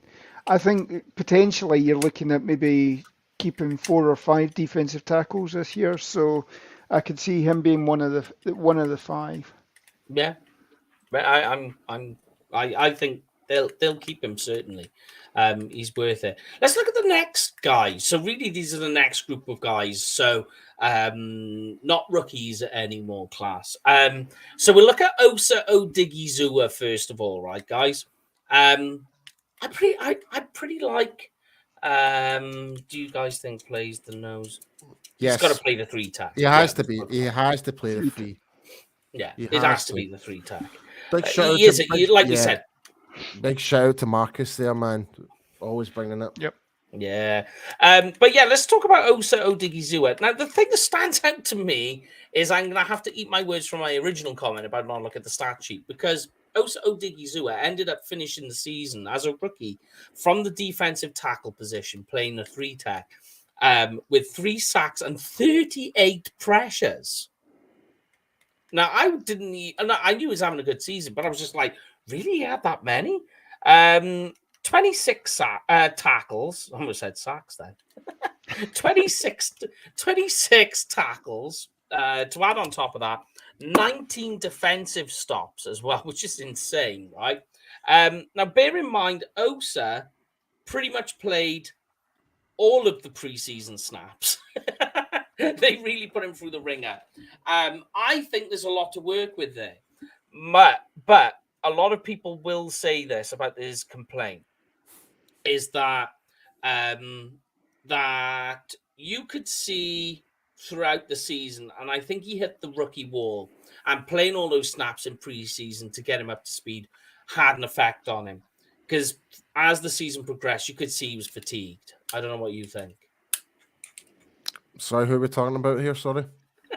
I think potentially you're looking at maybe keeping 4 or 5 defensive tackles this year. So I could see him being one of the 5. Yeah, but I think they'll keep him certainly. He's worth it. Let's look at the next guys. So really, these are the next group of guys. So not rookies anymore, class. So we'll look at Osa Odigizua first of all, right, guys? I pretty like. Do you guys think plays the nose? Yes. He's got to play the 3 tack. He has to be. He has to play the 3. Yeah, it has to be the 3 tack. Big shout out you said. Big shout out to Marcus there, man. Always bringing it. Yep. Yeah. But yeah, let's talk about Osa Odigizua. Now, the thing that stands out to me is I'm going to have to eat my words from my original comment about not looking at the stat sheet, because Osa Odigizua ended up finishing the season as a rookie from the defensive tackle position, playing the 3 tack, with 3 sacks and 38 pressures. Now, I knew he was having a good season, but I was just like, really? He had that many? 26 tackles. I almost said sacks then. 26 tackles. To add on top of that, 19 defensive stops as well, which is insane, right? Now, bear in mind, Osa pretty much played all of the preseason snaps. They really put him through the ringer. I think there's a lot to work with there. But a lot of people will say this about his complaint, is that that you could see throughout the season, and I think he hit the rookie wall, and playing all those snaps in preseason to get him up to speed had an effect on him. Because as the season progressed, you could see he was fatigued. I don't know what you think. Sorry, who are we talking about here? Sorry.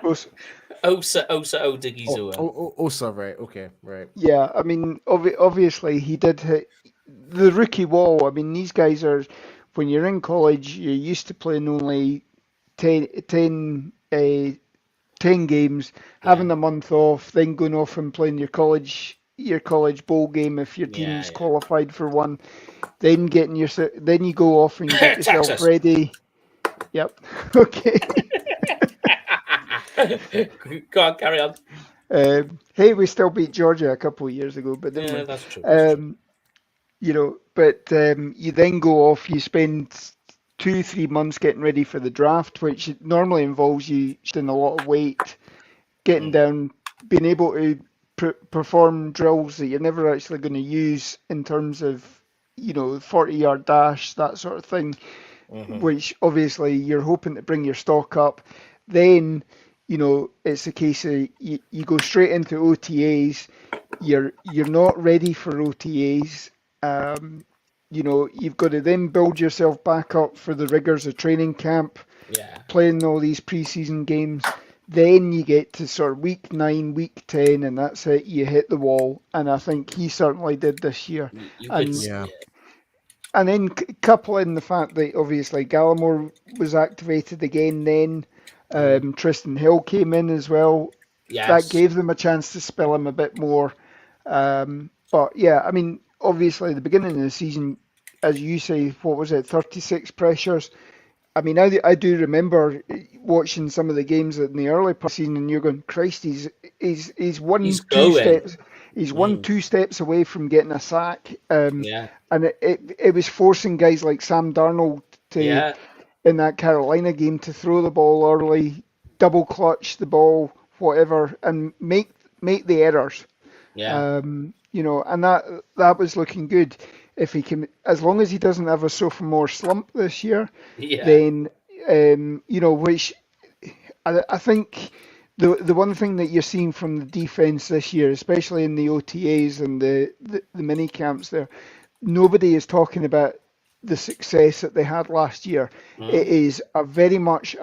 Osa Odigizua. Osa, right. Okay, right. Yeah, I mean, obviously he did hit the rookie wall. I mean, these guys are, when you're in college, you're used to playing only 10 games, having a month off, then going off and playing your college bowl game if your team's qualified for one, then you go off and you get yourself ready. Yep. Okay. Go on, carry on. Hey, we still beat Georgia a couple of years ago, but yeah, that's true. You then go off, you spend 2-3 months getting ready for the draft, which normally involves you lifting a lot of weight, getting down, being able to perform drills that you're never actually going to use in terms of, 40-yard dash, that sort of thing, which obviously you're hoping to bring your stock up. Then, it's a case of you go straight into OTAs. You're not ready for OTAs. You've got to then build yourself back up for the rigors of training camp, playing all these preseason games. Then you get to sort of week 9, week 10, and that's it. You hit the wall, and I think he certainly did this year. And then couple in the fact that obviously Gallimore was activated again then. Tristan Hill came in as well. Yes. That gave them a chance to spell him a bit more. But yeah, I mean, obviously, at the beginning of the season, as you say, what was it, 36 pressures? I mean, I do remember watching some of the games in the early part of the season, and you're going, Christ, he's two steps away from getting a sack. And it was forcing guys like Sam Darnold to, in that Carolina game, to throw the ball early, double clutch the ball, whatever, and make the errors. You know, and that was looking good. If he can, as long as he doesn't have a sophomore slump this year, then you know, which I think the one thing that you're seeing from the defense this year, especially in the OTAs and the mini camps, there, nobody is talking about the success that they had last year. It is a very much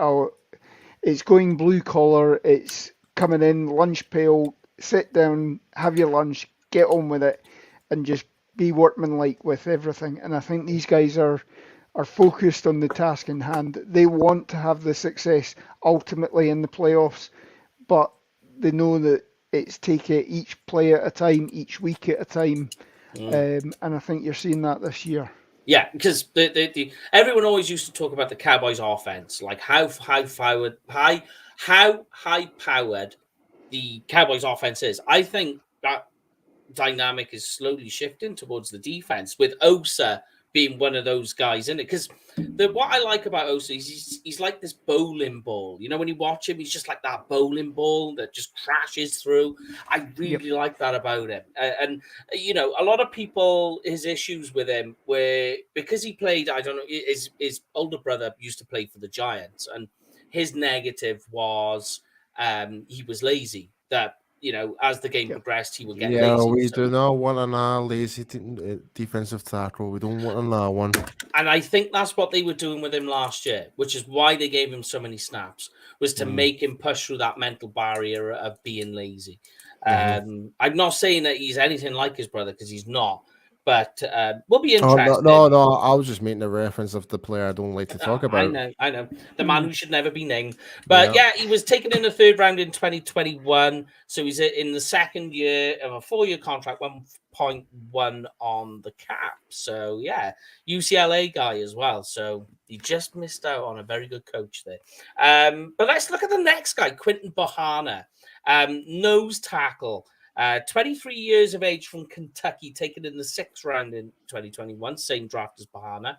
it's going blue collar. It's coming in, lunch pail, sit down, have your lunch, get on with it, and just be workmanlike with everything. And I think these guys are focused on the task in hand. They want to have the success ultimately in the playoffs, but they know that it's take it each play at a time, each week at a time. And I think you're seeing that this year. Yeah, because everyone always used to talk about the Cowboys' offense, like how high-powered the Cowboys' offense is. I think that dynamic is slowly shifting towards the defense, with Osa being one of those guys in it. Because what I like about Osa is he's like this bowling ball. You know, when you watch him, he's just like that bowling ball that just crashes through. I really like that about him. And you know, a lot of people, his issues with him were because he played, I don't know, his older brother used to play for the Giants, and his negative was he was lazy. That, you know, as the game progressed, he would get lazy. Yeah, we do not want a lazy defensive tackle. We don't want another one. And I think that's what they were doing with him last year, which is why they gave him so many snaps, was to make him push through that mental barrier of being lazy. I'm not saying that he's anything like his brother, because he's not. But we'll be interested. No. I was just making a reference of the player I don't like to talk about. I know. The man who should never be named. But yeah, he was taken in the third round in 2021. So he's in the second year of a 4-year contract, 1.1 on the cap. So yeah, UCLA guy as well. So he just missed out on a very good coach there. But let's look at the next guy, Quentin Bohanna, nose tackle. 23 years of age from Kentucky, taken in the 6th round in 2021, same draft as Bohanna.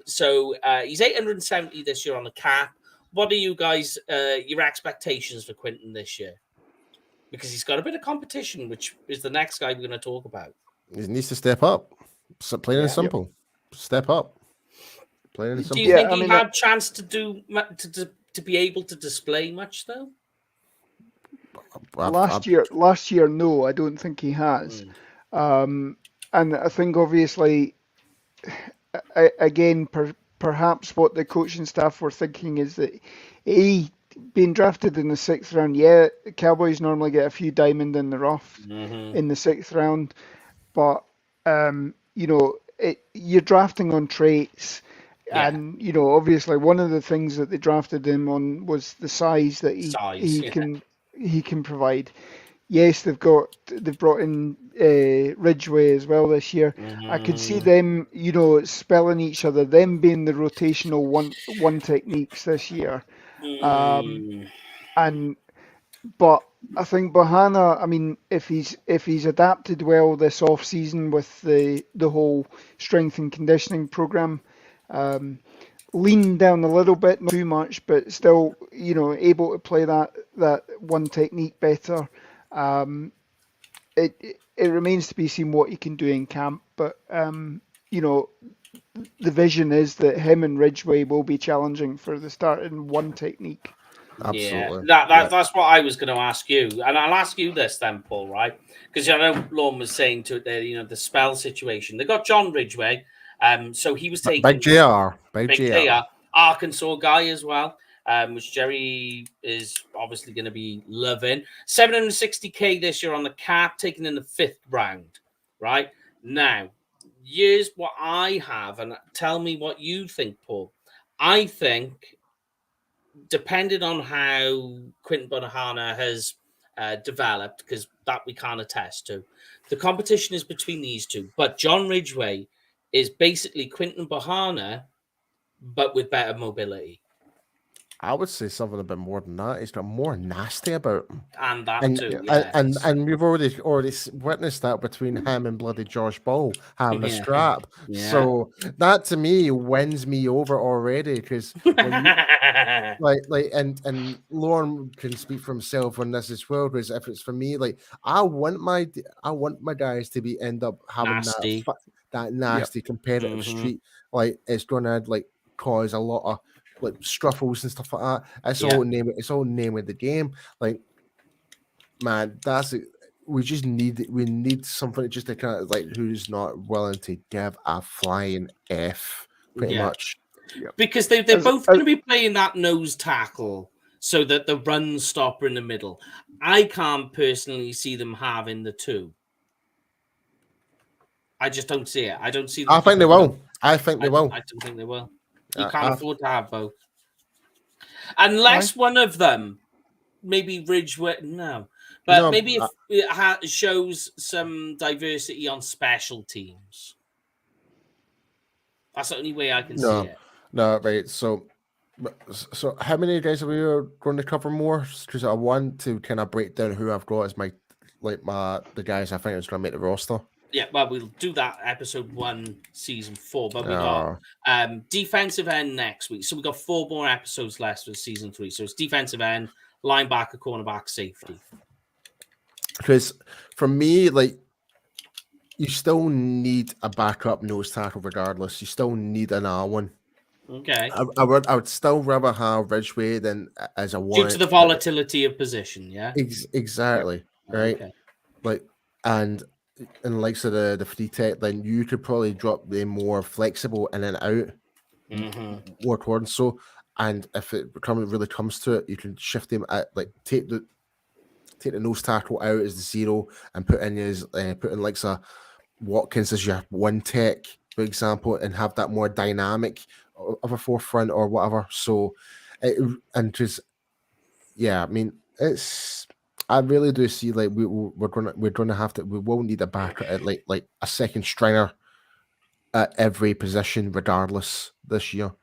So he's 870 this year on the cap. What are you guys, your expectations for Quentin this year? Because he's got a bit of competition, which is the next guy we're going to talk about. He needs to step up. Plain and simple. Step up. Plain and simple. Do you think he had a chance to be able to display much, though? Last year, no, I don't think he has. And I think obviously, again, perhaps what the coaching staff were thinking is that he being drafted in the 6th round. Yeah, the Cowboys normally get a few diamond in the rough in the 6th round, but you know, you're drafting on traits. Yeah. And you know, obviously, one of the things that they drafted him on was the size that he can provide. Yes, they've brought in Bridgeway as well this year. I could see them, you know, spelling each other, them being the rotational one techniques this year. But I think Bohanna, I mean, if he's adapted well this off season with the whole strength and conditioning program, lean down a little bit, not too much, but still, you know, able to play that one technique better. It remains to be seen what he can do in camp, but you know, the vision is that him and Ridgeway will be challenging for the start in one technique. Absolutely. Yeah, that's what I was going to ask you, and I'll ask you this then, Paul, right? Because I know Lorne was saying to it, you know, the spell situation. They got John Ridgeway. So he was taking Big JR, Arkansas guy as well, which Jerry is obviously going to be loving. $760K this year on the cap, taken in the 5th round. Right now, here's what I have, and tell me what you think, Paul. I think depending on how Quentin Bohanna has developed, because that we can't attest to, the competition is between these two. But John Ridgway is basically Quentin Bohanna, but with better mobility. I would say something a bit more than that. He's got more nasty about him. And that And too, and we've already witnessed that between him and bloody Josh Ball having a scrap. Yeah. So that to me wins me over already, because and Lauren can speak for himself on this as well. Because if it's for me, like I want my guys to be end up having Nasty. that nasty competitive streak. Like it's gonna like cause a lot of like struffles and stuff like that. It's all name of the game. Like, man, that's it. We need something just to kind of like who's not willing to give a flying F, pretty much. Because they're both going to be playing that nose tackle, so that the run stopper in the middle. I can't personally see them having the two. I just don't see it. I don't see. I think they will. I think they will. I don't think they will. You can't afford to have both. Unless one of them, maybe Ridgeway, maybe if it shows some diversity on special teams. That's the only way I can see it. No, right. So how many guys are we going to cover more? Because I want to kind of break down who I've got as the guys I think is going to make the roster. Yeah, well, we'll do that episode 1, season 4. But we got defensive end next week. So we got 4 more episodes left for season 3. So it's defensive end, linebacker, cornerback, safety. Because for me, like, you still need a backup nose tackle regardless. You still need an R one. Okay. I would still rather have Bridgeway than as a one. Due to the volatility of position, yeah? Exactly. Yeah. Right? Okay. Like, and like so the free tech, then you could probably drop them more flexible in and out, more towards so. And if it really comes to it, you can shift them at like take the nose tackle out as the 0 and put in like a Watkins as your one tech, for example, and have that more dynamic of a forefront or whatever. So, I mean, I really do see like we will need a back at like a second stringer at every position, regardless this year.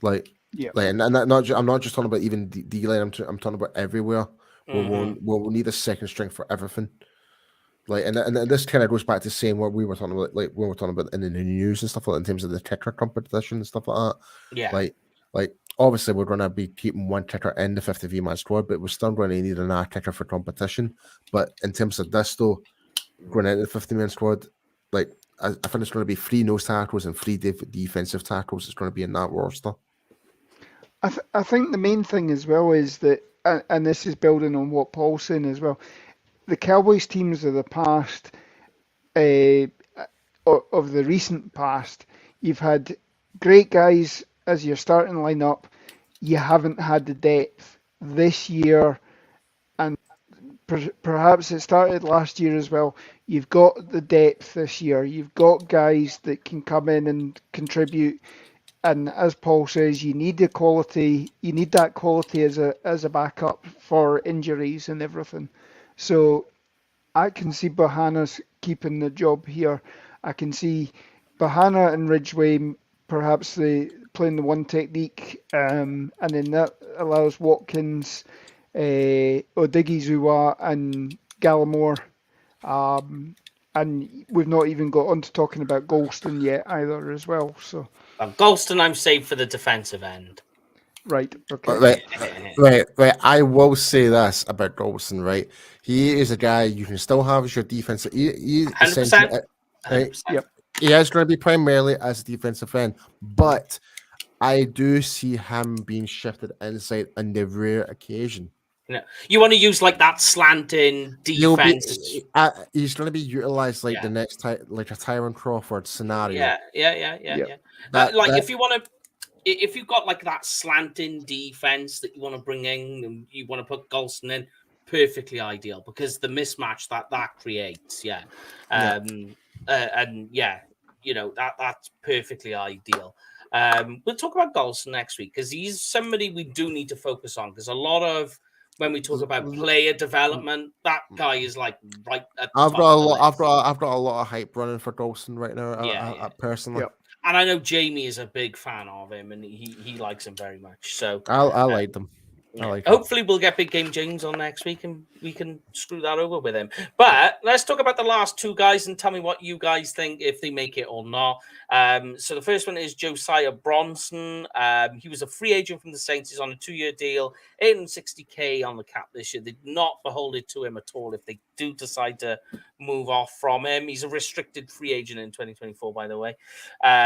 Like, and I'm not just talking about even D line. I'm talking about everywhere. We'll need a second string for everything. Like, and this kind of goes back to saying what we were talking about, like we were talking about in the news and stuff like that, in terms of the kicker competition and stuff like that. Yeah. Like obviously we're going to be keeping one kicker in the 50 man squad, but we're still going to need another kicker for competition. But in terms of this though, going into the 50 man squad, like I think it's going to be 3 nose tackles and 3 defensive tackles. It's going to be in that roster. I think the main thing as well is that, and this is building on what Paul's saying as well, the Cowboys teams of the past, of the recent past, you've had great guys as your starting lineup. You haven't had the depth this year, and perhaps it started last year as well. You've got the depth this year. You've got guys that can come in and contribute. And as Paul says, you need the quality. You need that quality as a backup for injuries and everything. So I can see Bohanna's keeping the job here. I can see Bohanna and Ridgeway perhaps playing the one technique, and then that allows Watkins, Odigizua and Gallimore. And we've not even got on to talking about Golston yet either as well. So Golston, I'm saved for the defensive end. Right. Okay. Right. I will say this about Golston. Right, he is a guy you can still have as your defensive. He 100%. Right. Yep. He is going to be primarily as a defensive end, but I do see him being shifted inside on the rare occasion. You want to use like that slanting defense. He's going to be utilized like the next like a Tyron Crawford scenario. Yeah. If you want to, if you've got like that slanting defense that you want to bring in and you want to put Golston in, perfectly ideal because the mismatch that creates. That's perfectly ideal. We'll talk about Dalton next week because he's somebody we do need to focus on because a lot of when we talk about player development, that guy is like right at the I've top got a of the lot. list. I've got a lot of hype running for Dalton right now. Personally, and I know Jamie is a big fan of him, and he likes him very much. So I like them. Hopefully, we'll get Big Game James on next week, and we can screw that over with him. But let's talk about the last two guys and tell me what you guys think if they make it or not. So the first one is Josiah Bronson. He was a free agent from the Saints. He's on a 2-year deal, $860K on the cap this year. They did not behold it to him at all if they do decide to move off from him. He's a restricted free agent in 2024, by the way.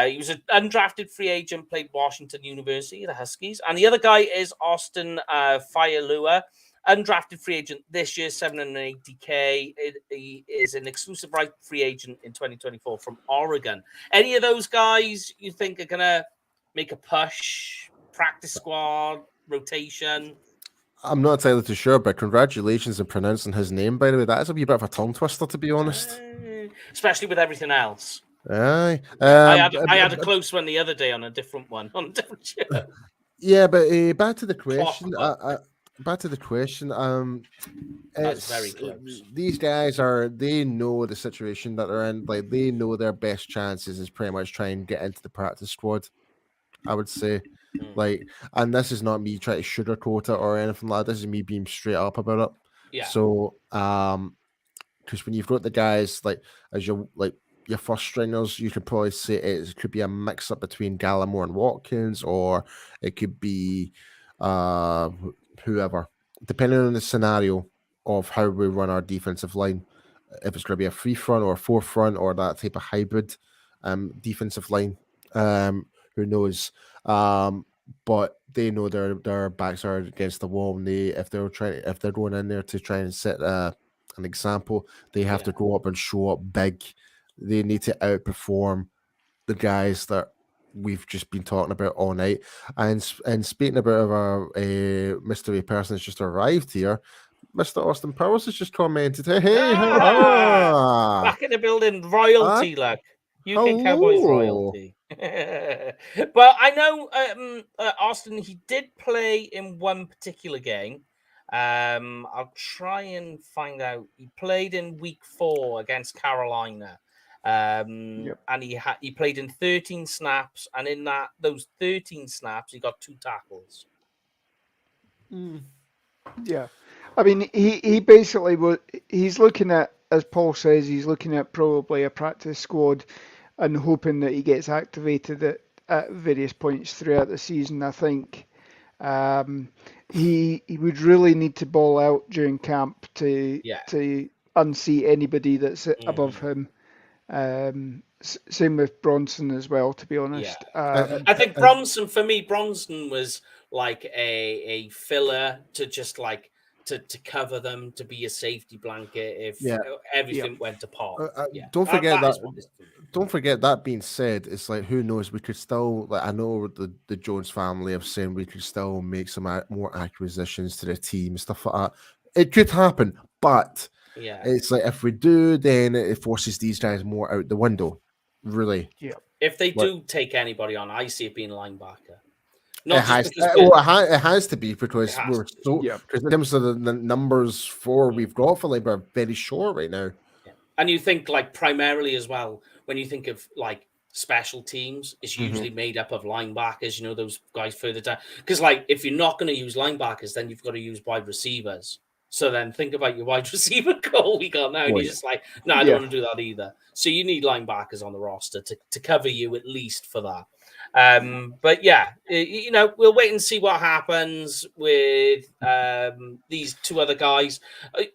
He was an undrafted free agent, played Washington University, the Huskies. And the other guy is Austin Fayalua, undrafted free agent this year, $780K. He is an exclusive right free agent in 2024 from Oregon. Any of those guys you think are going to make a push, practice squad, rotation? I'm not entirely too sure, but congratulations on pronouncing his name, by the way. That is a wee bit of a tongue twister, to be honest. Especially with everything else. Aye. I had a close one the other day on a different one. On a different show. Yeah, but back to the question. That's very close. These guys they know the situation that they're in. Like, they know their best chances is pretty much try and get into the practice squad, I would say. Like, and this is not me trying to sugarcoat it or anything like that. This is me being straight up about it. Yeah. So, because when you've got the guys like as your first stringers, you could probably say it could be a mix up between Gallimore and Watkins, or it could be whoever, depending on the scenario of how we run our defensive line. If it's going to be a 3 front or a 4 front or that type of hybrid defensive line, who knows? But they know their backs are against the wall, and if they're going in there to try and set an example, they have to go up and show up big. They need to outperform the guys that we've just been talking about all night. And speaking about our mystery person that's just arrived here, Mr. Austin Powers has just commented, hey, back in the building, royalty, like UK Cowboys royalty. But I know Austin, he did play in one particular game. I'll try and find out. He played in week 4 against Carolina. And he played in 13 snaps, and in those 13 snaps, he got 2 tackles. Yeah, I mean, he basically he's looking at, as Paul says, he's looking at probably a practice squad and hoping that he gets activated at various points throughout the season. I think he would really need to ball out during camp to unseat anybody that's above him. Same with Bronson as well, to be honest. I think Bronson was like a filler to just like to cover them, to be a safety blanket if everything went apart. Don't forget that being said, it's like, who knows, we could still, like, I know the Jones family have said we could still make some more acquisitions to the team, stuff like that. It could happen, but it's like, if we do, then it forces these guys more out the window, really. Yeah. If they do take anybody on, I see it being linebacker. It has to be, because we're so, because in terms of the numbers we've got for labor are very short right now. Yeah. And you think, like, primarily as well, when you think of like special teams, it's usually made up of linebackers, you know, those guys further down. Because, like, if you're not going to use linebackers, then you've got to use wide receivers. So then think about your wide receiver core we got now. And you're just like, no, I don't want to do that either. So you need linebackers on the roster to cover you at least for that. But yeah, you know, we'll wait and see what happens with these 2 other guys.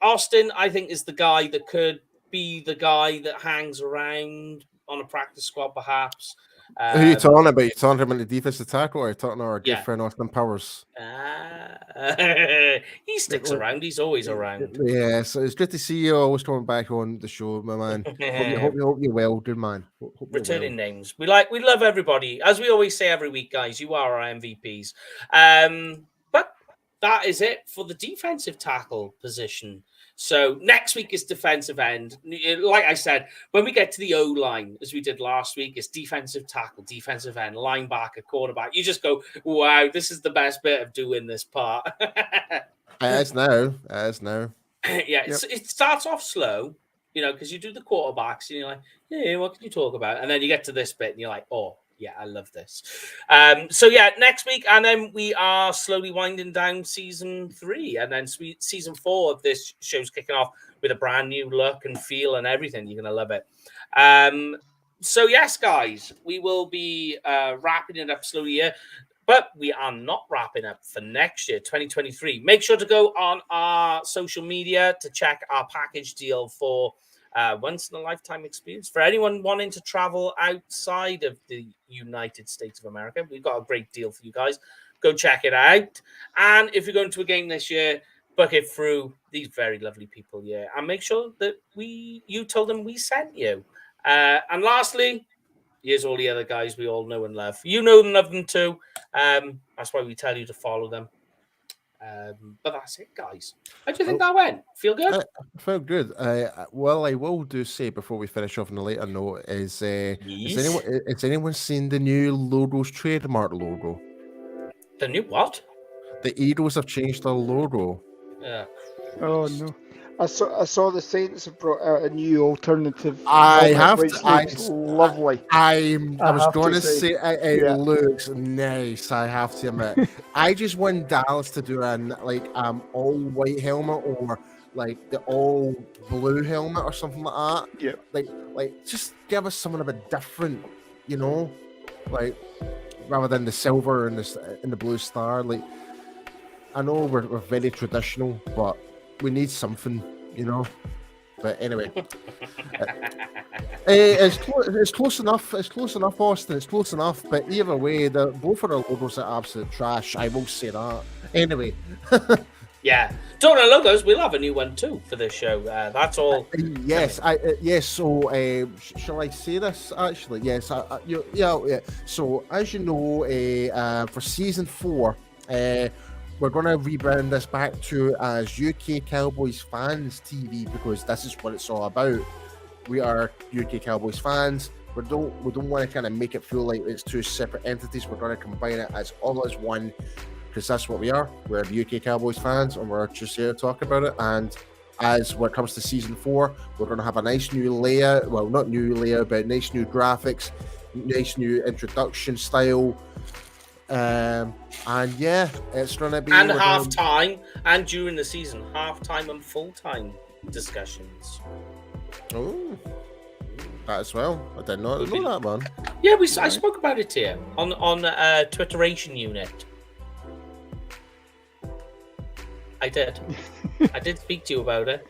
Austin, I think, is the guy that could be the guy that hangs around on a practice squad, perhaps. Who are you talking about? You talking about the defensive tackle, or are you talking about our good friend Austin Powers? He sticks around. He's always around. Yeah, so it's good to see you always coming back on the show, my man. hope you're well, good man. Returning names. We love everybody. As we always say every week, guys, you are our MVPs. But that is it for the defensive tackle position. So next week is defensive end. Like I said, when we get to the O-line, as we did last week, it's defensive tackle, defensive end, linebacker, quarterback. You just go, wow, this is the best bit of doing this part. As now. Yeah, it starts off slow, because you do the quarterbacks and you're like, yeah, what can you talk about? And then you get to this bit and you're like, oh, yeah, I love this. So yeah, next week, and then we are slowly winding down season 3, and then season 4 of this show's kicking off with a brand new look and feel and everything. You're gonna love it. So yes, guys, we will be wrapping it up slowly here, but we are not wrapping up for next year, 2023. Make sure to go on our social media to check our package deal for once in a lifetime experience for anyone wanting to travel outside of the United States of America. We've got a great deal for you guys. Go check it out. And if you're going to a game this year, book it through these very lovely people here, and make sure that you told them we sent you. And lastly, here's all the other guys we all know and love. You know and love them too. That's why we tell you to follow them. But that's it, guys. How do you think that went? Feel good? Felt good. Well, I will do say before we finish off on a later note is has anyone seen the new logo's trademark logo? The new what? The Eagles have changed their logo. Yeah. Oh no. I saw the Saints have brought out a new alternative. Lovely. I was going to say it looks nice. I have to admit. I just want Dallas to do an all white helmet or like the all blue helmet or something like that. Yeah. Like just give us something a bit different, like rather than the silver and the blue star. Like I know we're very traditional, but we need something, But anyway, it's close enough. It's close enough, Austin. It's close enough. But either way, both of our logos are absolute trash. I will say that. Anyway. Yeah. Talking of logos, we'll have a new one too for this show. That's all. Yes. Yes. So, shall I say this? Actually, yes. Yeah. So, as you know, for season 4, we're going to rebrand this back to as UK Cowboys Fans TV, because this is what it's all about. We are UK Cowboys fans. We don't want to kind of make it feel like it's two separate entities. We're going to combine it as all as one, because that's what we are. We're the UK Cowboys fans, and we're just here to talk about it. And as when it comes to season 4, we're going to have a nice new layout. Well, not new layout, but nice new graphics, nice new introduction style. And yeah, it's gonna be half-time and during the season, half-time and full-time discussions. Oh, that as well. I did not know that one. Yeah, I spoke about it here on Twitteration unit. I did. I did speak to you about it.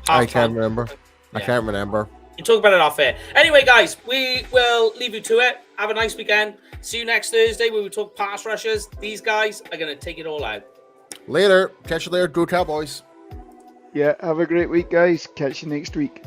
I can't remember. I can't remember. You talk about it off air. Anyway, guys, we will leave you to it. Have a nice weekend. See you next Thursday where we talk pass rushers. These guys are going to take it all out. Later. Catch you later. Go Cowboys. Yeah, have a great week, guys. Catch you next week.